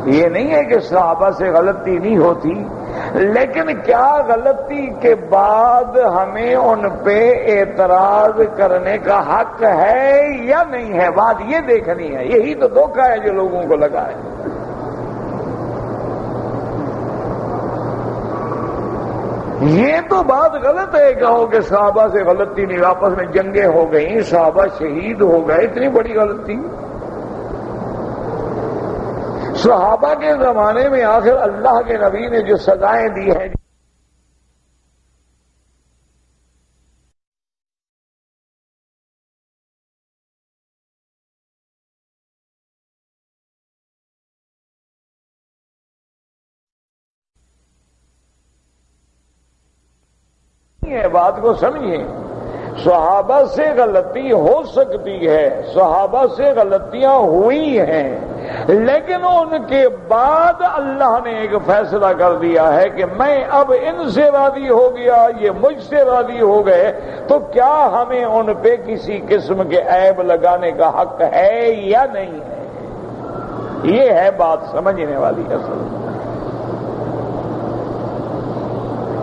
یہ نہیں ہے کہ صحابہ سے غلطی نہیں ہوتی، لیکن کیا غلطی کے بعد ہمیں ان پہ اعتراض کرنے کا حق ہے یا نہیں ہے، بات یہ دیکھنی ہے۔ یہی تو دھوکہ ہے جو لوگوں کو لگا ہے۔ یہ تو بات غلط ہے، کہو کہ صحابہ سے غلطی نہیں، آپس میں جنگیں ہو گئیں، صحابہ شہید ہو گئے، اتنی بڑی غلطی۔ صحابہ کے زمانے میں آخر اللہ کے نبی نے جو سزائیں دی ہیں، بات کو سمجھیں۔ صحابہ سے غلطی ہو سکتی ہے، صحابہ سے غلطیاں ہوئی ہیں، لیکن ان کے بعد اللہ نے ایک فیصلہ کر دیا ہے کہ میں اب ان سے راضی ہو گیا، یہ مجھ سے راضی ہو گئے، تو کیا ہمیں ان پہ کسی قسم کے عیب لگانے کا حق ہے یا نہیں ہے؟ یہ ہے بات سمجھنے والی اصل۔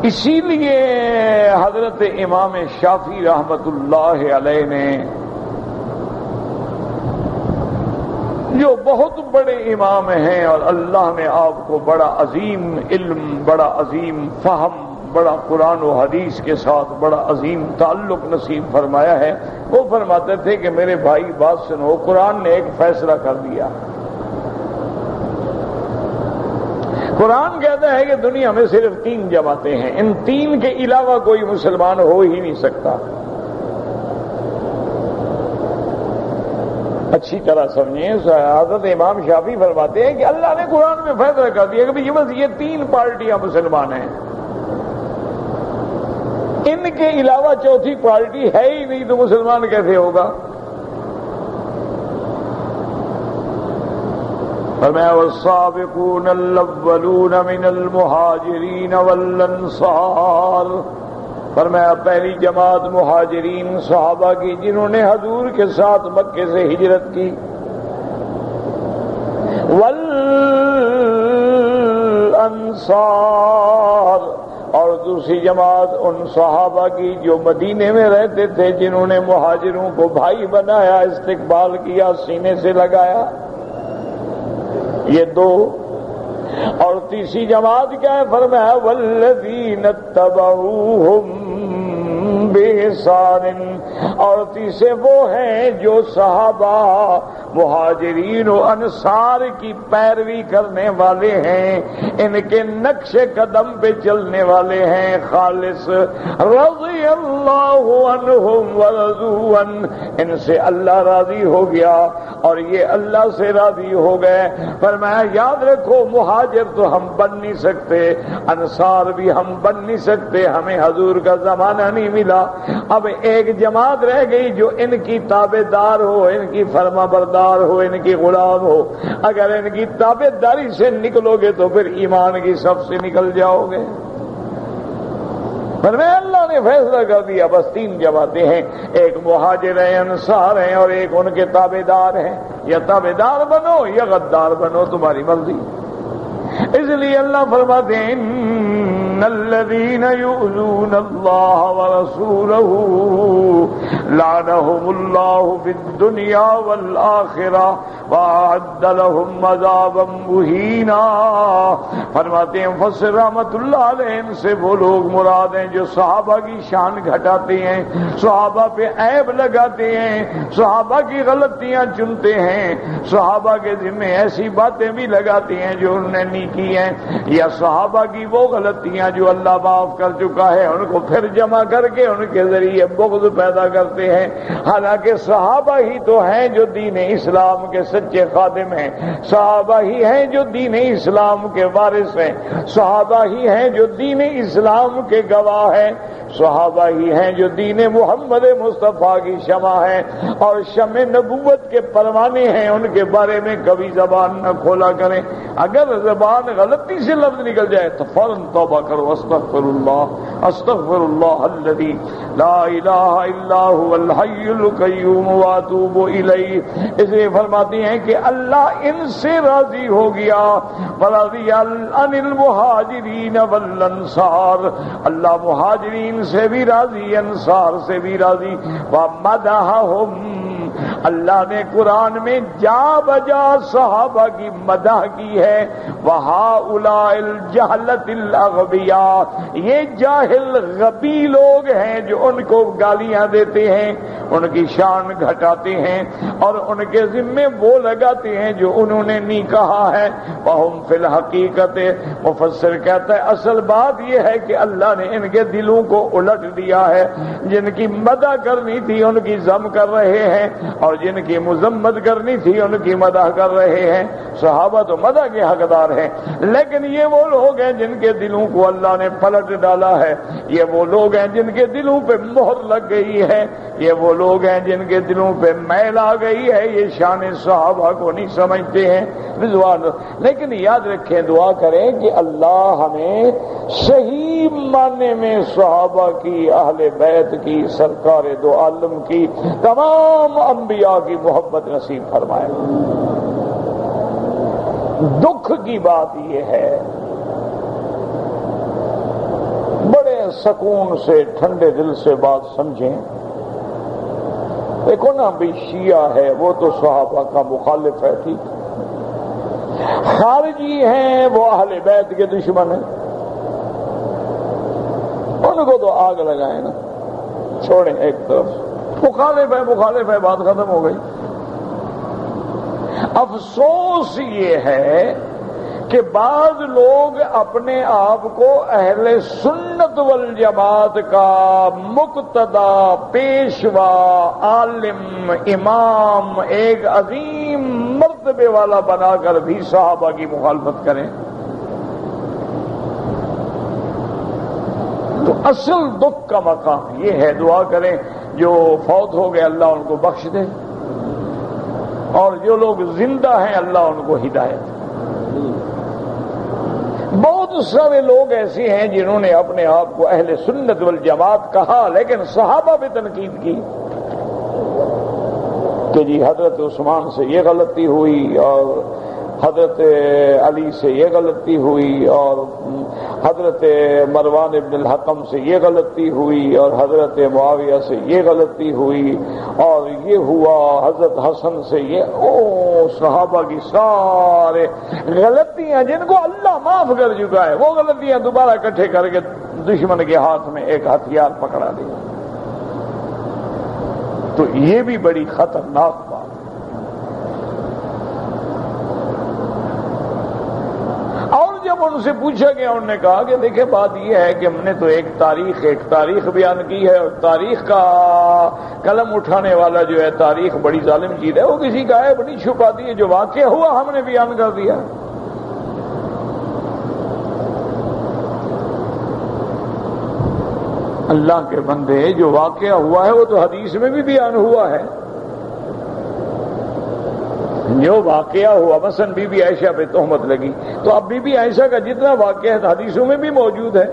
اسی لیے حضرت امام شافعی رحمت اللہ علیہ نے، جو بہت بڑے امام ہیں اور اللہ نے آپ کو بڑا عظیم علم، بڑا عظیم فہم، بڑا قرآن و حدیث کے ساتھ بڑا عظیم تعلق نصیب فرمایا ہے، وہ فرماتے تھے کہ میرے بھائی بات سنو، قرآن نے ایک فیصلہ کر دیا۔ قرآن کہتا ہے کہ دنیا میں صرف 3 جماعتیں ہیں، ان 3 کے علاوہ کوئی مسلمان ہو ہی نہیں سکتا۔ اچھی طرح سمجھیں، حضرت امام شافعی فرماتے ہیں کہ اللہ نے قرآن میں فیصلہ کر دیا کہ بس یہ 3 پارٹیاں مسلمان ہیں، ان کے علاوہ چوتھی پارٹی ہے ہی نہیں، تو مسلمان کیسے ہوگا؟ فرمایا والسابقون الاولون من المہاجرین والانصار، فرمایا پہلی جماعت مہاجرین صحابہ کی جنہوں نے حضور کے ساتھ مکے سے ہجرت کی، والانصار، اور دوسری جماعت ان صحابہ کی جو مدینے میں رہتے تھے، جنہوں نے مہاجروں کو بھائی بنایا، استقبال کیا، سینے سے لگایا، یہ 2۔ اور تیسری جماعت کیا ہے؟ فرمایا والذین اتبعوہم بإحسان، اور تیسرے وہ ہیں جو صحابہ مہاجرین و انصار کی پیروی کرنے والے ہیں، ان کے نقش قدم پہ چلنے والے ہیں، خالص رضی اللہ عنہم ورضوا عنہ، ان سے اللہ راضی ہو گیا اور یہ اللہ سے راضی ہو گئے۔ فرمایا یاد رکھو، مہاجر تو ہم بن نہیں سکتے، انصار بھی ہم بن نہیں سکتے، ہمیں حضور کا زمانہ نہیں ملا۔ اب ایک جماعت رہ گئی جو ان کی تابع دار ہو، ان کی فرما بردار ہو، ان کی غلام ہو۔ اگر ان کی تابع داری سے نکلو گے تو پھر ایمان کی صف سے نکل جاؤ گے۔ فرمایا اللہ نے فیصلہ کر دیا، بس 3 جماعتیں ہیں، ایک مہاجر ہیں، انصار ہیں، اور ایک ان کے تابع دار ہیں۔ یا تابع دار بنو یا غدار بنو، تمہاری مرضی۔ اس لیے اللہ فرماتے ہیں ان الذين يؤذون الله ورسوله لعنهم الله في الدنيا والآخرة وأعد لهم عذابا مهینا. فرماتے ہیں مفسر رحمت اللہ علیہ ان سے وہ لوگ مراد ہیں جو صحابہ کی شان گھٹاتے ہیں، صحابہ پہ عیب لگاتے ہیں، صحابہ کی غلطیاں چنتے ہیں، صحابہ کے ذمہ ایسی باتیں بھی لگاتے ہیں جو انہوں نے نہیں کی ہیں، یا صحابہ کی وہ غلطیاں جو اللہ معاف کر چکا ہے ان کو پھر جمع کر کے ان کے ذریعے بغض پیدا کرتے ہیں. حالانکہ صحابہ ہی تو ہیں جو دین اسلام کے سچے خادم ہیں، صحابہ ہی ہیں جو دین اسلام کے وارث ہیں، صحابہ ہی ہیں جو دین اسلام کے گواہ ہیں، صحابہ ہی ہیں جو دین محمد مصطفیٰ کی شمع ہیں اور شمع نبوت کے پروانے ہیں. ان کے بارے میں کبھی زبان نہ کھولا کریں. اگر زبان غلطی سے لفظ نکل جائے تو فوراً توبہ کرو، استغفر اللہ الذی لا الہ الا هو الحی القیوم واتوب الیہ. اس لیے فرماتی ہیں کہ اللہ ان سے راضی ہو گیا، ورضی عن المہاجرین والانصار، اللہ مہاجرین سے بھی راضی، انصار سے بھی راضی. ومدحہم، اللہ نے قرآن میں جا بجا صحابہ کی مدح کی ہے. وہؤلاء الجہلۃ الاغبیاء، یہ جاہل غبی لوگ ہیں جو ان کو گالیاں دیتے ہیں، ان کی شان گھٹاتے ہیں اور ان کے ذمے وہ لگاتے ہیں جو انہوں نے نہیں کہا ہے. وہم فی الحقیقت، مفسر کہتا ہے اصل بات یہ ہے کہ اللہ نے ان کے دلوں کو الٹ دیا ہے. جن کی مدح کرنی تھی ان کی ذم کر رہے ہیں اور جن کی مذمت کرنی تھی ان کی مدح کر رہے ہیں. صحابہ تو مدح کے حقدار ہیں، لیکن یہ وہ لوگ ہیں جن کے دلوں کو اللہ نے پلٹ ڈالا ہے. یہ وہ لوگ ہیں جن کے دلوں پہ مہر لگ گئی ہے، یہ وہ لوگ ہیں جن کے دلوں پہ میل آ گئی ہے. یہ شان صحابہ کو نہیں سمجھتے ہیں رضوان. لیکن یاد رکھیں، دعا کریں کہ اللہ ہمیں صحیح معنی میں صحابہ کی، اہل بیت کی، سرکار دو عالم کی، تمام انبیاء کی محبت نصیب فرمائے. دکھ کی بات یہ ہے، بڑے سکون سے ٹھنڈے دل سے بات سمجھیں. دیکھو نا بھی شیعہ ہے وہ تو صحابہ کا مخالف ہے، ٹھیک، خارجی ہیں وہ اہل بیت کے دشمن ہیں، ان کو تو آگ لگائیں نا، چھوڑیں ایک طرف. مخالف ہے، بات ختم ہو گئی. افسوس یہ ہے کہ بعض لوگ اپنے آپ کو اہل سنت والجماعت کا مقتدا، پیشوا، عالم، امام، ایک عظیم مرتبے والا بنا کر بھی صحابہ کی مخالفت کریں. تو اصل دکھ کا مقام یہ ہے. دعا کریں جو فوت ہو گئے اللہ ان کو بخش دے، اور جو لوگ زندہ ہیں اللہ ان کو ہدایت. بہت سارے لوگ ایسے ہیں جنہوں نے اپنے آپ کو اہل سنت والجماعت کہا لیکن صحابہ پہ تنقید کی کہ جی حضرت عثمان سے یہ غلطی ہوئی اور حضرت علی سے یہ غلطی ہوئی اور حضرت مروان ابن الحکم سے یہ غلطی ہوئی اور حضرت معاویہ سے یہ غلطی ہوئی اور یہ ہوا حضرت حسن سے یہ. صحابہ کی سارے غلطیاں جن کو اللہ معاف کر چکا ہے وہ غلطیاں دوبارہ اکٹھے کر کے دشمن کے ہاتھ میں ایک ہتھیار پکڑا دیا. تو یہ بھی بڑی خطرناک بات. جب ان سے پوچھا گیا انہوں نے کہا کہ دیکھیں بات یہ ہے کہ ہم نے تو ایک تاریخ بیان کی ہے اور تاریخ کا قلم اٹھانے والا جو ہے تاریخ بڑی ظالم چیز ہے، وہ کسی کا عیب نہیں چھپاتی ہے، جو واقعہ ہوا ہم نے بیان کر دیا. اللہ کے بندے جو واقعہ ہوا ہے وہ تو حدیث میں بھی بیان ہوا ہے. جو واقعہ ہوا مثلا بی بی عائشہ پہ تہمت لگی تو اب بی بی عائشہ کا جتنا واقعہ ہے حدیثوں میں بھی موجود ہے.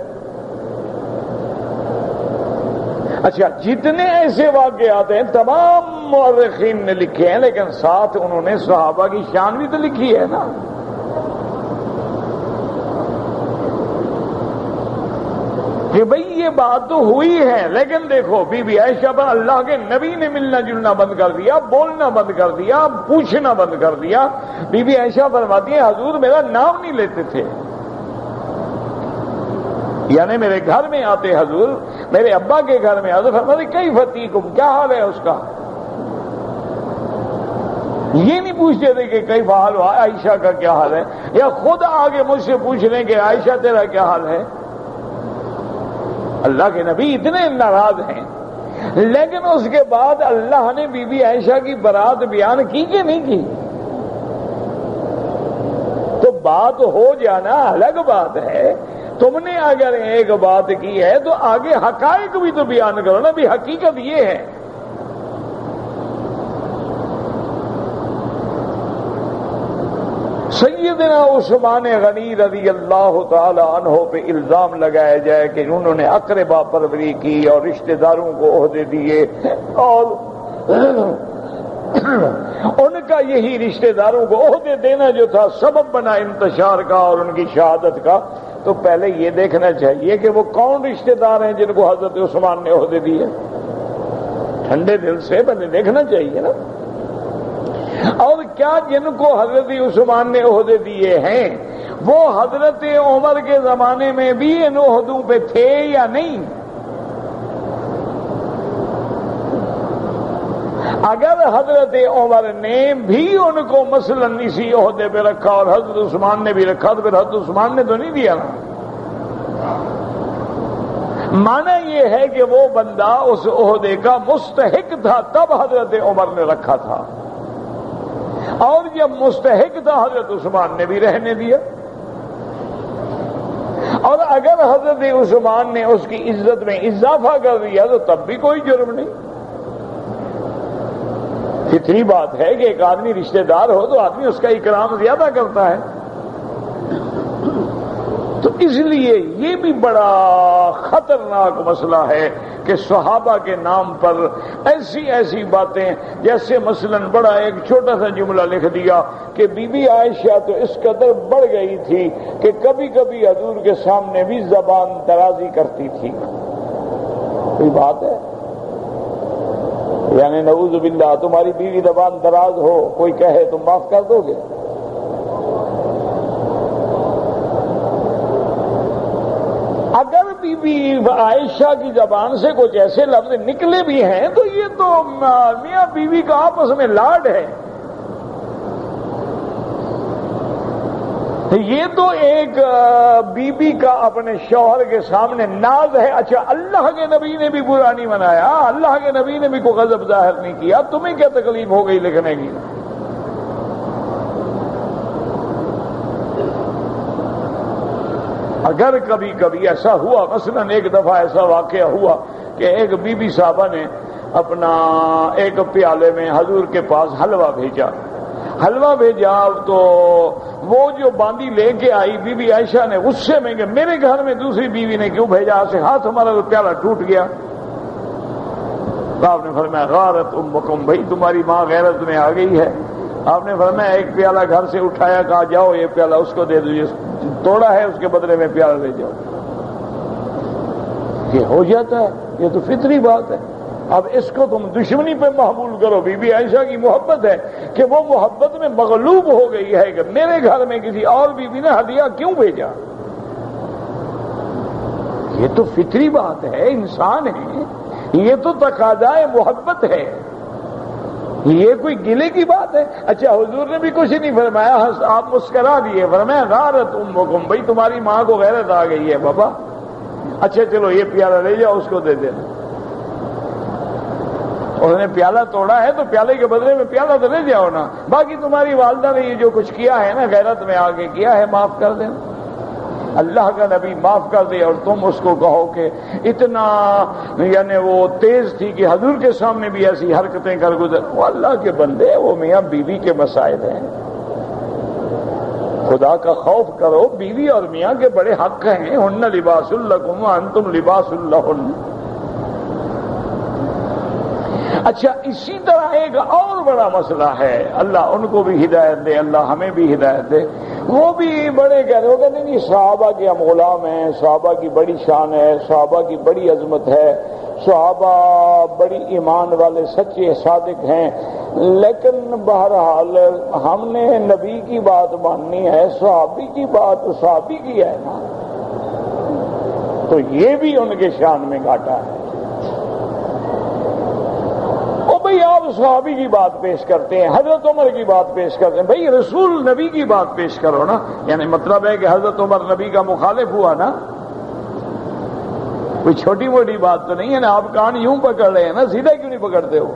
اچھا جتنے ایسے واقعات ہیں تمام مورخین نے لکھے ہیں لیکن ساتھ انہوں نے صحابہ کی شان بھی تو لکھی ہے نا. کہ بھئی یہ بات تو ہوئی ہے، لیکن دیکھو بی بی عائشہ پر اللہ کے نبی نے ملنا جلنا بند کر دیا، بولنا بند کر دیا، پوچھنا بند کر دیا۔ بی بی عائشہ فرماتی ہیں حضور میرا نام نہیں لیتے تھے، یعنی میرے گھر میں آتے حضور، میرے ابا کے گھر میں آتے، فرماتے کیف فیکم، کیا حال ہے اس کا؟ یہ نہیں پوچھتے تھے کہ کیف حال ہوا عائشہ کا کیا حال ہے، یا خود آگے مجھ سے پوچھ لیں کہ عائشہ تیرا کیا حال ہے۔ اللہ کے نبی اتنے ناراض ہیں، لیکن اس کے بعد اللہ نے بی بی عائشہ کی برات بیان کی کہ نہیں کی؟ تو بات ہو جانا الگ بات ہے، تم نے اگر ایک بات کی ہے تو آگے حقائق بھی تو بیان کرو نا، بھی حقیقت یہ ہے۔ سیدنا عثمان غنی رضی اللہ تعالی عنہ پہ الزام لگایا جائے کہ انہوں نے اقربا پروری کی اور رشتہ داروں کو عہدے دیے، اور ان کا یہی رشتہ داروں کو عہدے دینا جو تھا سبب بنا انتشار کا اور ان کی شہادت کا، تو پہلے یہ دیکھنا چاہیے کہ وہ کون رشتہ دار ہیں جن کو حضرت عثمان نے عہدے دیے۔ ٹھنڈے دل سے پہلے دیکھنا چاہیے نا، اور کیا جن کو حضرت عثمان نے عہدے دیے ہیں وہ حضرت عمر کے زمانے میں بھی ان عہدوں پہ تھے یا نہیں؟ اگر حضرت عمر نے بھی ان کو مثلاً اسی عہدے پہ رکھا اور حضرت عثمان نے بھی رکھا تو پھر حضرت عثمان نے تو نہیں دیا نا۔ معنی یہ ہے کہ وہ بندہ اس عہدے کا مستحق تھا تب حضرت عمر نے رکھا تھا، اور جب مستحق تھا حضرت عثمان نے بھی رہنے دیا، اور اگر حضرت عثمان نے اس کی عزت میں اضافہ کر دیا تو تب بھی کوئی جرم نہیں۔ فطری بات ہے کہ ایک آدمی رشتہ دار ہو تو آدمی اس کا اکرام زیادہ کرتا ہے، تو اس لیے یہ بھی بڑا خطرناک مسئلہ ہے کہ صحابہ کے نام پر ایسی ایسی باتیں، جیسے مثلاً بڑا ایک چھوٹا سا جملہ لکھ دیا کہ بی بی عائشہ تو اس قدر بڑھ گئی تھی کہ کبھی کبھی حضور کے سامنے بھی زبان درازی کرتی تھی۔ کوئی بات ہے؟ یعنی نعوذ باللہ تمہاری بیوی زبان دراز ہو، کوئی کہے تم معاف کر دو گے؟ اگر بی بی عائشہ کی زبان سے کچھ ایسے لفظ نکلے بھی ہیں تو یہ تو میاں بیوی کا آپس میں لاڈ ہے، یہ تو ایک بیوی کا اپنے شوہر کے سامنے ناز ہے۔ اچھا اللہ کے نبی نے بھی برا نہیں منایا، اللہ کے نبی نے بھی کوئی غضب ظاہر نہیں کیا، تمہیں کیا تکلیف ہو گئی لکھنے کی؟ اگر کبھی کبھی ایسا ہوا، مثلاً ایک دفعہ ایسا واقعہ ہوا کہ ایک بی بی صاحبہ نے اپنا ایک پیالے میں حضور کے پاس حلوہ بھیجا تو وہ جو باندی لے کے آئی بی بی عائشہ نے غصے میں کہ میرے گھر میں دوسری بیوی نے کیوں بھیجا، سے ہاتھ ہمارا تو پیالہ ٹوٹ گیا۔ آپ نے فرمایا غارت امکم، بھائی تمہاری ماں غیرت میں آ گئی ہے۔ آپ نے فرمایا ایک پیالہ گھر سے اٹھایا، کہا جاؤ یہ پیالہ اس کو دے دیجیے، توڑا ہے اس کے بدلے میں پیالہ لے جاؤ۔ یہ ہو جاتا ہے، یہ تو فطری بات ہے۔ اب اس کو تم دشمنی پہ محمول کرو، بی بی عائشہ کی محبت ہے کہ وہ محبت میں مغلوب ہو گئی ہے کہ میرے گھر میں کسی اور بیوی نے ہدیہ کیوں بھیجا۔ یہ تو فطری بات ہے، انسان ہے، یہ تو تقاضائے محبت ہے، یہ کوئی گلے کی بات ہے؟ اچھا حضور نے بھی کچھ نہیں فرمایا، آپ مسکرا دیے، فرمایا غارت امکم، بھائی تمہاری ماں کو غیرت آ گئی ہے بابا، اچھا چلو یہ پیالہ لے جاؤ اس کو دے دینا۔ اس نے پیالہ توڑا ہے تو پیالے کے بدلے میں پیالہ تو لے جاؤ نا، باقی تمہاری والدہ نے یہ جو کچھ کیا ہے نا غیرت میں آ کے کیا ہے معاف کر دینا۔ اللہ کا نبی معاف کر دے اور تم اس کو کہو کہ اتنا یعنی وہ تیز تھی کہ حضور کے سامنے بھی ایسی حرکتیں کر گزر، وہ اللہ کے بندے، وہ میاں بیوی کے مسائل ہیں، خدا کا خوف کرو، بیوی اور میاں کے بڑے حق ہیں، ہن لباس لکم وانتم لباس لہن۔ اچھا اسی طرح ایک اور بڑا مسئلہ ہے، اللہ ان کو بھی ہدایت دے، اللہ ہمیں بھی ہدایت دے، وہ بھی بڑے کہتے وہ کہتے نہیں صحابہ کے ہم غلام ہیں، صحابہ کی بڑی شان ہے، صحابہ کی بڑی عظمت ہے، صحابہ بڑی ایمان والے سچے صادق ہیں، لیکن بہرحال ہم نے نبی کی بات ماننی ہے، صحابی کی بات صحابی کی ہے نا، تو یہ بھی ان کے شان میں گھاٹا ہے۔ بھئی آپ صحابی کی بات پیش کرتے ہیں، حضرت عمر کی بات پیش کرتے ہیں، بھئی رسول نبی کی بات پیش کرو نا، یعنی مطلب ہے کہ حضرت عمر نبی کا مخالف ہوا نا، کوئی چھوٹی موٹی بات تو نہیں ہے نا، آپ کان یوں پکڑ رہے ہیں نا، سیدھا کیوں نہیں پکڑتے ہو؟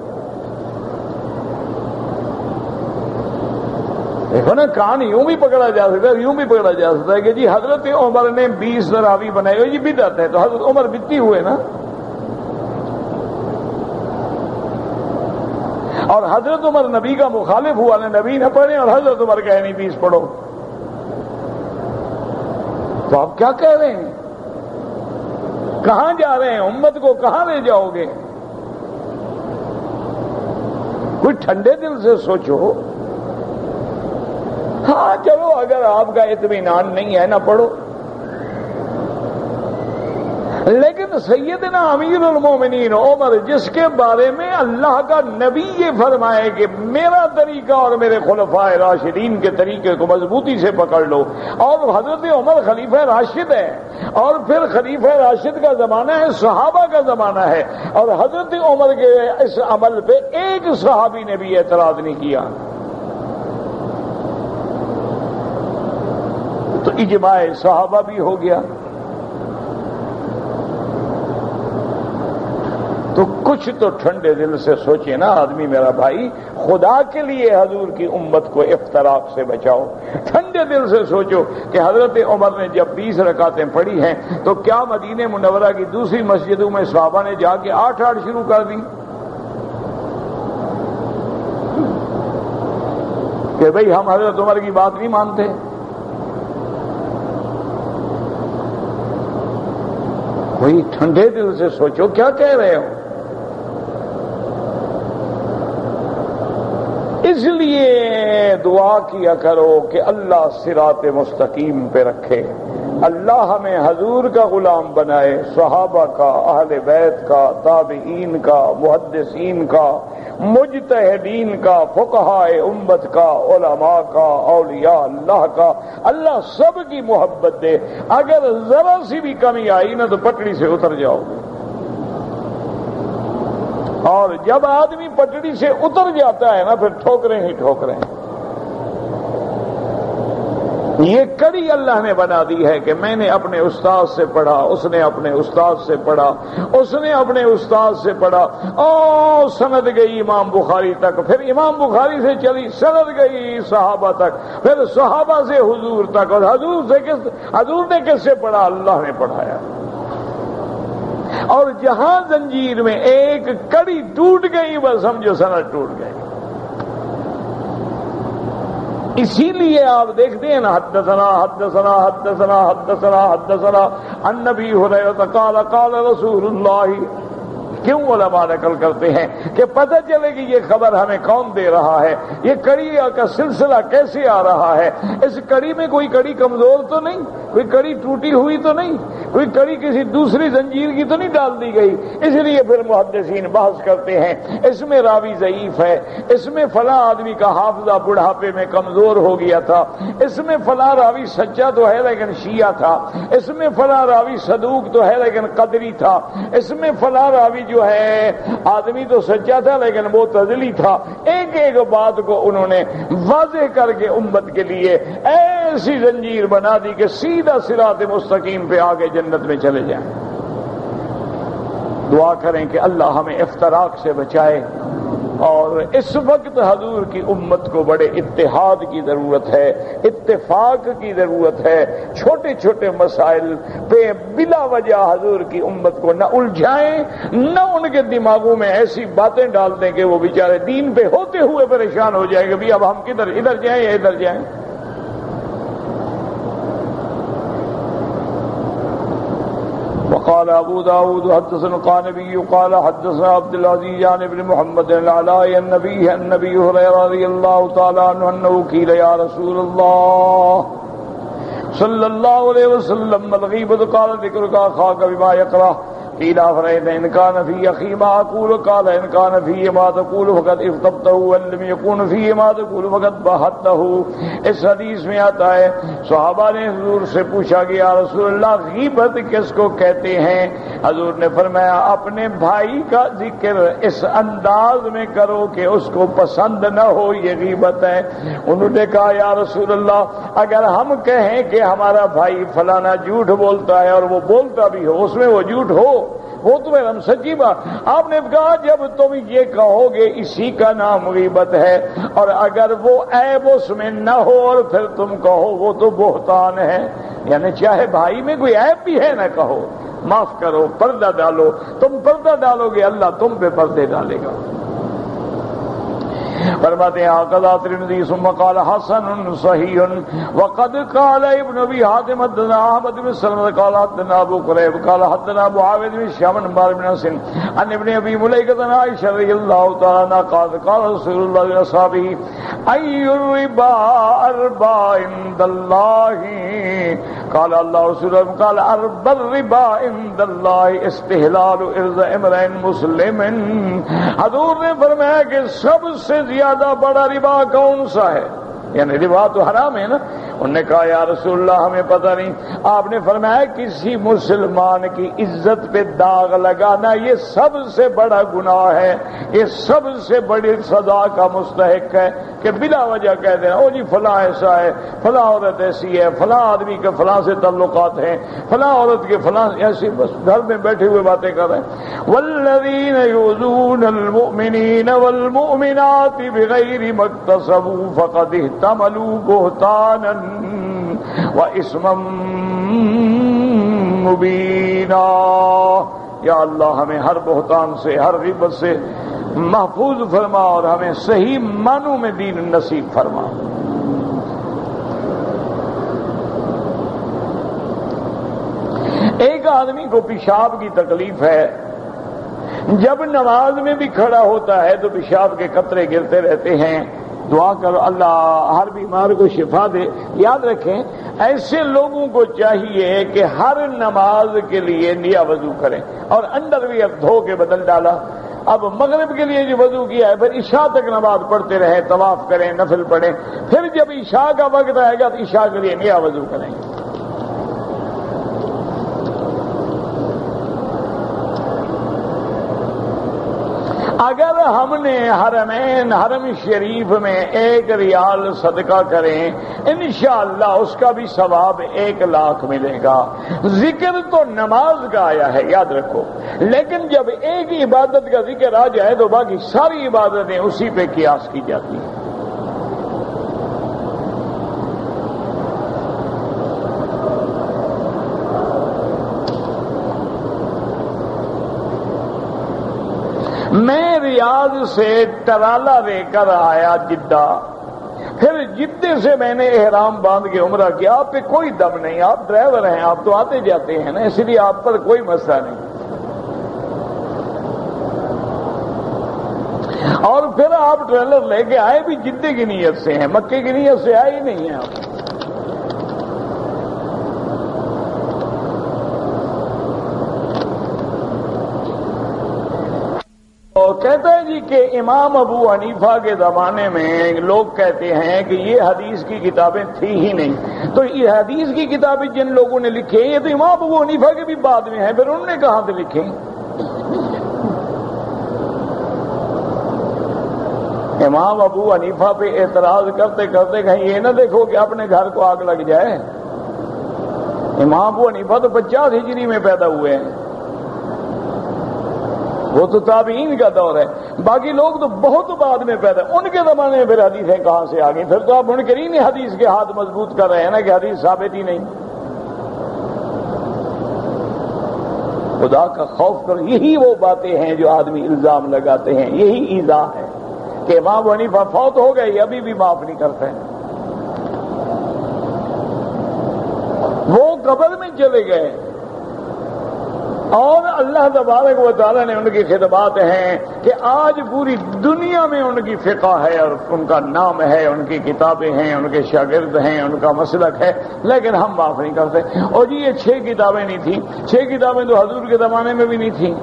دیکھو نا، کان یوں بھی پکڑا جا سکتا ہے، یوں بھی پکڑا جا سکتا ہے کہ جی حضرت عمر نے 20 راوی بنائے ہوئے، یہ بدعت ہے، تو حضرت عمر بدعتی ہوئے نا، اور حضرت عمر نبی کا مخالف ہوا نا، نبی نہ پڑھے اور حضرت عمر کہے نہیں 20 پڑھو، تو آپ کیا کہہ رہے ہیں؟ کہاں جا رہے ہیں؟ امت کو کہاں لے جاؤ گے؟ کوئی ٹھنڈے دل سے سوچو۔ ہاں چلو، اگر آپ کا اطمینان نہیں ہے نہ پڑھو، لیکن سیدنا امیر المومنین عمر، جس کے بارے میں اللہ کا نبی یہ فرمائے کہ میرا طریقہ اور میرے خلفائے راشدین کے طریقے کو مضبوطی سے پکڑ لو، اور حضرت عمر خلیفہ راشد ہے، اور پھر خلیفہ راشد کا زمانہ ہے، صحابہ کا زمانہ ہے، اور حضرت عمر کے اس عمل پہ ایک صحابی نے بھی اعتراض نہیں کیا، تو اجماع صحابہ بھی ہو گیا۔ تو کچھ تو ٹھنڈے دل سے سوچے نا آدمی میرا بھائی، خدا کے لیے حضور کی امت کو افتراق سے بچاؤ۔ ٹھنڈے دل سے سوچو کہ حضرت عمر نے جب 20 رکعتیں پڑھی ہیں تو کیا مدینہ منورہ کی دوسری مسجدوں میں صحابہ نے جا کے 8 شروع کر دی کہ بھئی ہم حضرت عمر کی بات نہیں مانتے؟ وہی ٹھنڈے دل سے سوچو کیا کہہ رہے ہو۔ اس لیے دعا کیا کرو کہ اللہ صراط مستقیم پہ رکھے، اللہ ہمیں حضور کا غلام بنائے، صحابہ کا، اہل بیت کا، تابعین کا، محدثین کا، مجتہدین کا، فقہائے امت کا، علماء کا، اولیاء اللہ کا، اللہ سب کی محبت دے۔ اگر ذرا سی بھی کمی آئی نا تو پٹڑی سے اتر جاؤ گے، اور جب آدمی پٹڑی سے اتر جاتا ہے نا پھر ٹھوکریں ہی ٹھوکریں۔ یہ کڑی اللہ نے بنا دی ہے کہ میں نے اپنے استاد سے پڑھا، اس نے اپنے استاد سے پڑھا، اس نے اپنے استاد سے پڑھا، اور سند گئی امام بخاری تک، پھر امام بخاری سے چلی سند گئی صحابہ تک، پھر صحابہ سے حضور تک، اور حضور نے کس سے پڑھا؟ اللہ نے پڑھایا۔ اور جہاں زنجیر میں ایک کڑی ٹوٹ گئی بس سمجھو سند ٹوٹ گئی۔ اسی لیے آپ دیکھتے ہیں نا، حدثنا حدثنا حدثنا حدثنا حدثنا عن نبی ہریرہ قال قال رسول اللہ۔ کیوں علماء نقل کرتے ہیں کہ پتہ چلے کہ یہ خبر ہمیں کون دے رہا ہے، یہ کڑی کا سلسلہ کیسے آ رہا ہے، اس کڑی میں کوئی کڑی کمزور تو نہیں، کوئی کڑی ٹوٹی ہوئی تو نہیں، کوئی کڑی کسی دوسری زنجیر کی تو نہیں ڈال دی گئی۔ اس لیے پھر محدثین بحث کرتے ہیں اس میں راوی ضعیف ہے، اس میں فلاں آدمی کا حافظہ بڑھاپے میں کمزور ہو گیا تھا، اس میں فلاں راوی سچا تو ہے لیکن شیعہ تھا، اس میں فلاں راوی صدوق تو ہے لیکن قدری تھا، اس میں فلاں راوی جو ہے آدمی تو سچا تھا لیکن معتزلی تھا۔ ایک ایک بات کو انہوں نے واضح کر کے امت کے لیے ایسی زنجیر بنا دی کہ سیدھا صراط مستقیم پہ آگے جنت میں چلے جائیں۔ دعا کریں کہ اللہ ہمیں افتراق سے بچائے، اور اس وقت حضور کی امت کو بڑے اتحاد کی ضرورت ہے، اتفاق کی ضرورت ہے۔ چھوٹے چھوٹے مسائل پہ بلا وجہ حضور کی امت کو نہ الجھائیں، نہ ان کے دماغوں میں ایسی باتیں ڈال دیں کہ وہ بیچارے دین پہ ہوتے ہوئے پریشان ہو جائیں گے، اب ہم کدھر، ادھر جائیں یا ادھر جائیں۔ وقال قال ابو داود حدثنا القانبي قال حدثنا عبد العزيز عن ابن محمد العلاء النبي هريرة رضي الله تعالى عنه انه قيل يا رسول الله صلى الله عليه وسلم الغيبة قال ذكرك اخاك بما يكره قيل فرأيت إن كان في أخي ما أقول قال إن كان فيه ما تقول فقد اغتبته وإن لم يكن فيه ما تقول فقد بہته. اس حدیث میں آتا ہے صحابہ نے حضور سے پوچھا کہ یا رسول اللہ غیبت کس کو کہتے ہیں؟ حضور نے فرمایا اپنے بھائی کا ذکر اس انداز میں کرو کہ اس کو پسند نہ ہو، یہ غیبت ہے. انہوں نے کہا یا رسول اللہ اگر ہم کہیں کہ ہمارا بھائی فلانا جھوٹ بولتا ہے اور وہ بولتا بھی ہو، اس میں وہ جھوٹ ہو، وہ تمہیں ہم سچی بات. آپ نے کہا جب تم یہ کہو گے اسی کا نام غیبت ہے، اور اگر وہ عیب اس میں نہ ہو اور پھر تم کہو وہ تو بہتان ہے. یعنی چاہے بھائی میں کوئی عیب بھی ہے نہ کہو، معاف کرو، پردہ ڈالو. تم پردہ ڈالو گے اللہ تم پہ پردے ڈالے گا. فرماتے ہیں قضا ترمذی ثم قال حسن صحیح وقد قال ابن ابي حاتم حدثنا احمد بن سلمة قال حدثنا ابو قريب قال حدثنا معاوية بن هشام بن حسن عن ابن ابي مليكة عن عائشة رضي الله تعالى عنها قال رسول الله لأصحابه اي الربا اربا عند الله قال الله رسوله قال اربا الربا عند الله استحلال ارض امرئ مسلم. حضور نے فرمایا کہ سب سے زیادہ بڑا ربا کون سا ہے؟ یعنی ربا تو حرام ہے نا. انہوں نے کہا یا رسول اللہ ہمیں پتہ نہیں. آپ نے فرمایا کسی مسلمان کی عزت پہ داغ لگانا یہ سب سے بڑا گناہ ہے، یہ سب سے بڑی سزا کا مستحق ہے کہ بلا وجہ کہہ دینا او جی فلاں ایسا ہے، فلاں عورت ایسی ہے، فلاں آدمی کے فلاں سے تعلقات ہیں، فلاں عورت کے فلاں ایسی، بس گھر میں بیٹھے ہوئے باتیں کر رہے ہیں. والذین یؤذون المؤمنین والمؤمنات بغیر ما اکتسبوا فقد احتملوا بہتانا واسما مبینا. یا اللہ ہمیں ہر بہتان سے، ہر غیبت سے محفوظ فرما اور ہمیں صحیح معنوں میں دین نصیب فرما. ایک آدمی کو پیشاب کی تکلیف ہے، جب نماز میں بھی کھڑا ہوتا ہے تو پیشاب کے قطرے گرتے رہتے ہیں. دعا کرو اللہ ہر بیمار کو شفا دے. یاد رکھیں ایسے لوگوں کو چاہیے کہ ہر نماز کے لیے نیا وضو کریں اور اندر بھی اب دھو کے بدل ڈالا. اب مغرب کے لیے جو وضو کیا ہے پھر عشاء تک نماز پڑھتے رہیں، طواف کریں، نفل پڑھیں، پھر جب عشاء کا وقت آئے گا تو عشاء کے لیے نیا وضو کریں. اگر ہم نے حرم شریف میں 1 ریال صدقہ کریں انشاءاللہ اس کا بھی ثواب 1,00,000 ملے گا. ذکر تو نماز کا آیا ہے یاد رکھو، لیکن جب ایک عبادت کا ذکر آ جائے تو باقی ساری عبادتیں اسی پہ قیاس کی جاتی ہیں. میں ریاض سے ٹرالہ لے کر آیا جدہ، پھر جدے سے میں نے احرام باندھ کے عمرہ کیا. آپ پہ کوئی دم نہیں، آپ ڈرائیور ہیں، آپ تو آتے جاتے ہیں نا، اس لیے آپ پر کوئی مسئلہ نہیں. اور پھر آپ ٹریلر لے کے آئے بھی جدے کی نیت سے ہیں، مکے کی نیت سے آئے ہی نہیں ہیں آپ. کہتا ہے جی کہ امام ابو حنیفہ کے زمانے میں لوگ کہتے ہیں کہ یہ حدیث کی کتابیں تھی ہی نہیں. تو یہ حدیث کی کتابیں جن لوگوں نے لکھی ہیں یہ تو امام ابو حنیفہ کے بھی بعد میں ہیں، پھر انہوں نے کہاں سے لکھیں؟ امام ابو حنیفہ پہ اعتراض کرتے کرتے کہیں یہ نہ دیکھو کہ اپنے گھر کو آگ لگ جائے. امام ابو حنیفہ تو 50 ہجری میں پیدا ہوئے ہیں، وہ تو تابعین کا دور ہے. باقی لوگ تو بہت بعد میں پیدا، ان کے زمانے میں پھر حدیثیں کہاں سے آ گئیں؟ پھر تو آپ منکرین حدیث کے ہاتھ مضبوط کر رہے ہیں نا کہ حدیث ثابت ہی نہیں. خدا کا خوف کرو. یہی وہ باتیں ہیں جو آدمی الزام لگاتے ہیں، یہی ایذا ہے کہ امام ابو حنیفہ فوت ہو گئے ابھی بھی معاف نہیں کرتے ہیں. وہ قبر میں چلے گئے، اور اللہ تبارک و تعالیٰ نے ان کی خدمات ہیں کہ آج پوری دنیا میں ان کی فقہ ہے اور ان کا نام ہے، ان کی کتابیں ہیں، ان کے شاگرد ہیں، ان کا مسلک ہے، لیکن ہم معاف نہیں کرتے۔ اور جی یہ 6 کتابیں نہیں تھیں، 6 کتابیں تو حضور کے زمانے میں بھی نہیں تھیں،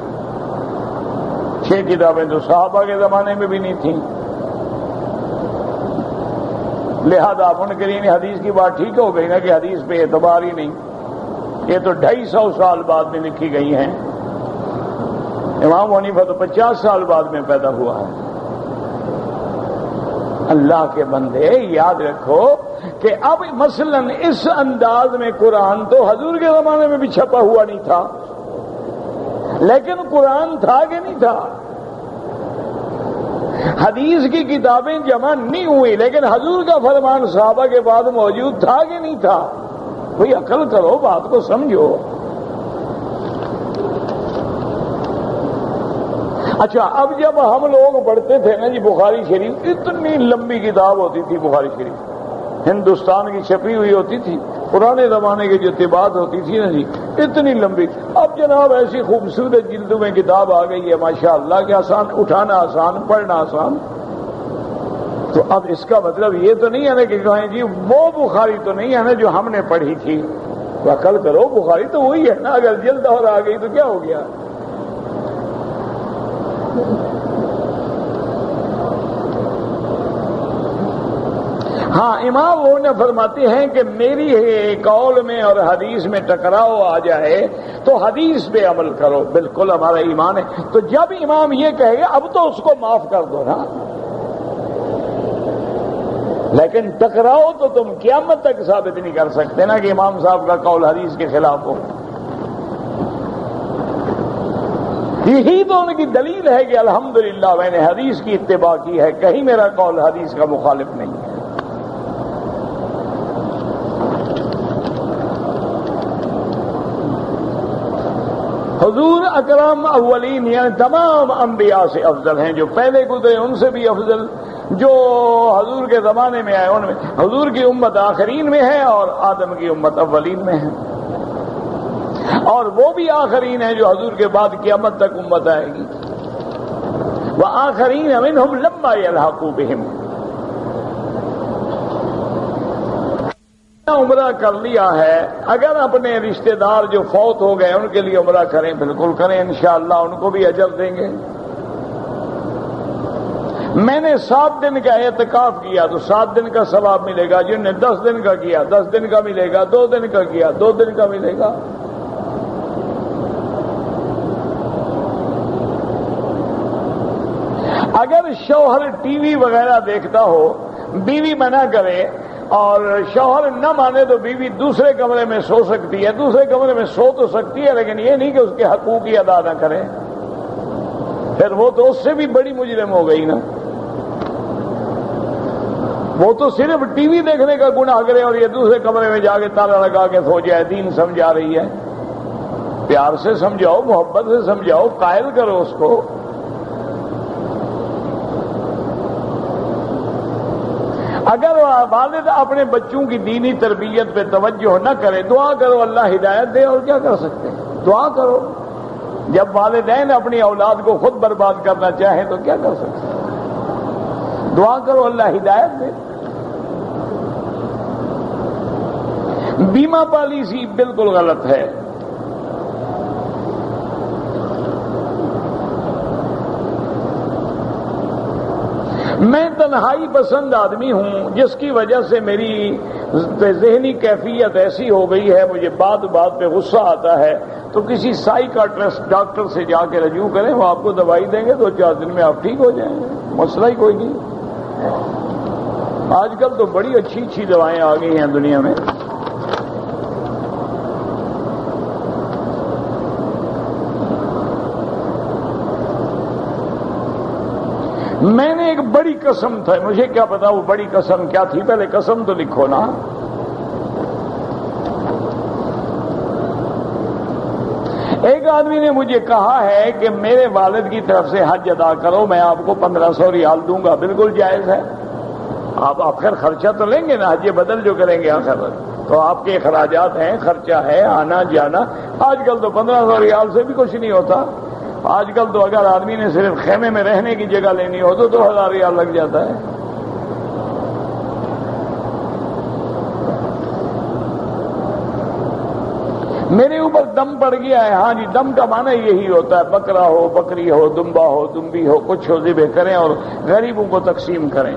6 کتابیں تو صحابہ کے زمانے میں بھی نہیں تھیں، لہذا منکرین حدیث کی بات ٹھیک ہو گئی نا کہ حدیث پہ اعتبار ہی نہیں۔ یہ تو 250 سال بعد میں لکھی گئی ہیں، امام حنیفہ تو 50 سال بعد میں پیدا ہوا ہے۔ اللہ کے بندے یاد رکھو کہ اب مثلا اس انداز میں قرآن تو حضور کے زمانے میں بھی چھپا ہوا نہیں تھا، لیکن قرآن تھا کہ نہیں تھا؟ حدیث کی کتابیں جمع نہیں ہوئی، لیکن حضور کا فرمان صحابہ کے بعد موجود تھا کہ نہیں تھا؟ کوئی عقل کرو، بات کو سمجھو۔ اچھا، اب جب ہم لوگ پڑھتے تھے نا جی بخاری شریف، اتنی لمبی کتاب ہوتی تھی بخاری شریف، ہندوستان کی چھپی ہوئی ہوتی تھی، پرانے زمانے کی جو طباعت ہوتی تھی نا جی اتنی لمبی۔ اب جناب ایسی خوبصورت جلدوں میں کتاب آ گئی ہے ماشاءاللہ کہ آسان، اٹھانا آسان، پڑھنا آسان۔ تو اب اس کا مطلب یہ تو نہیں ہے نا کہ کہیں جی وہ بخاری تو نہیں ہے نا جو ہم نے پڑھی تھی۔ تو عقل کرو، بخاری تو وہی ہے نا، اگر جلد اور آ گئی تو کیا ہو گیا؟ ہاں، امام وہ نے فرماتے ہیں کہ میری قول میں اور حدیث میں ٹکراؤ آ جائے تو حدیث پہ عمل کرو، بالکل ہمارا ایمان ہے۔ تو جب امام یہ کہے گا اب تو اس کو معاف کر دو نا، لیکن ٹکراؤ تو تم قیامت تک ثابت نہیں کر سکتے نا کہ امام صاحب کا قول حدیث کے خلاف ہو۔ یہی تو ان کی دلیل ہے کہ الحمدللہ میں نے حدیث کی اتباع کی ہے، کہیں میرا قول حدیث کا مخالف نہیں ہے۔ حضور اکرم اولین یعنی تمام انبیاء سے افضل ہیں، جو پہلے گزرے ان سے بھی افضل، جو حضور کے زمانے میں آئے ان میں۔ حضور کی امت آخرین میں ہے اور آدم کی امت اولین میں ہے، اور وہ بھی آخرین ہیں جو حضور کے بعد قیامت تک امت آئے گی۔ وآخرین منہم لما یلحقوا بہم۔ عمرہ کر لیا ہے، اگر اپنے رشتہ دار جو فوت ہو گئے ان کے لیے عمرہ کریں، بالکل کریں، انشاءاللہ ان کو بھی اجر دیں گے۔ میں نے 7 دن کا اعتکاف کیا تو 7 دن کا ثواب ملے گا، جن نے 10 دن کا کیا 10 دن کا ملے گا، 2 دن کا کیا 2 دن کا ملے گا۔ اگر شوہر ٹی وی وغیرہ دیکھتا ہو، بیوی منع کرے اور شوہر نہ مانے تو بیوی دوسرے کمرے میں سو سکتی ہے، دوسرے کمرے میں سو تو سکتی ہے، لیکن یہ نہیں کہ اس کے حقوق ہی ادا نہ کرے، پھر وہ تو اس سے بھی بڑی مجرم ہو گئی نا۔ وہ تو صرف ٹی وی دیکھنے کا گناہ کرے اور یہ دوسرے کمرے میں جا کے تالا لگا کے سو جائے، دین سمجھا رہی ہے۔ پیار سے سمجھاؤ، محبت سے سمجھاؤ، قائل کرو اس کو۔ اگر والد اپنے بچوں کی دینی تربیت پہ توجہ نہ کرے، دعا کرو اللہ ہدایت دے، اور کیا کر سکتے ہیں؟ دعا کرو۔ جب والدین اپنی اولاد کو خود برباد کرنا چاہیں تو کیا کر سکتے ہیں؟ دعا کرو اللہ ہدایت دے۔ بیمہ پالیسی بالکل غلط ہے۔ میں تنہائی پسند آدمی ہوں، جس کی وجہ سے میری ذہنی کیفیت ایسی ہو گئی ہے، مجھے بات بات پہ غصہ آتا ہے، تو کسی سائیکاٹرسٹ ڈاکٹر سے جا کے رجوع کریں، وہ آپ کو دوائی دیں گے، 2-4 دن میں آپ ٹھیک ہو جائیں گے، مسئلہ ہی کوئی نہیں۔ آج کل تو بڑی اچھی اچھی دوائیں آ گئی ہیں دنیا میں۔ میں نے ایک بڑی قسم تھا، مجھے کیا پتا وہ بڑی قسم کیا تھی، پہلے قسم تو لکھو نا۔ ایک آدمی نے مجھے کہا ہے کہ میرے والد کی طرف سے حج ادا کرو، میں آپ کو 1500 ریال دوں گا۔ بالکل جائز ہے، آپ آخر خرچہ تو لیں گے نا، حج بدل جو کریں گے آخر۔ تو آپ کے اخراجات ہیں، خرچہ ہے، آنا جانا۔ آج کل تو 1500 ریال سے بھی کچھ نہیں ہوتا۔ آج کل تو اگر آدمی نے صرف خیمے میں رہنے کی جگہ لینی ہو تو 2000 ریال لگ جاتا ہے۔ میرے اوپر دم پڑ گیا ہے۔ ہاں جی، دم کا معنی یہی ہوتا ہے، بکرا ہو، بکری ہو، دمبا ہو، دمبی ہو، کچھ ہو ذبح کریں اور غریبوں کو تقسیم کریں۔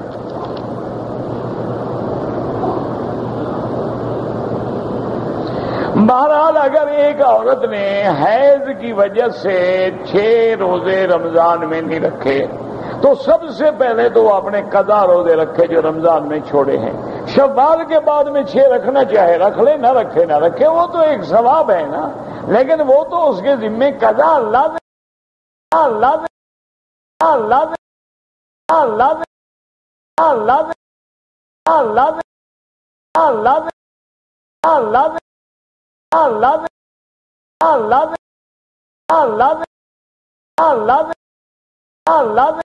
بہرحال اگر ایک عورت نے حیض کی وجہ سے 6 روزے رمضان میں نہیں رکھے تو سب سے پہلے تو وہ اپنے قضا روزے رکھے جو رمضان میں چھوڑے ہیں۔ شوال کے بعد میں 6 رکھنا چاہے رکھ لے، نہ رکھے نہ رکھے، وہ تو ایک ثواب ہے نا، لیکن وہ تو اس کے ذمے قضا لازم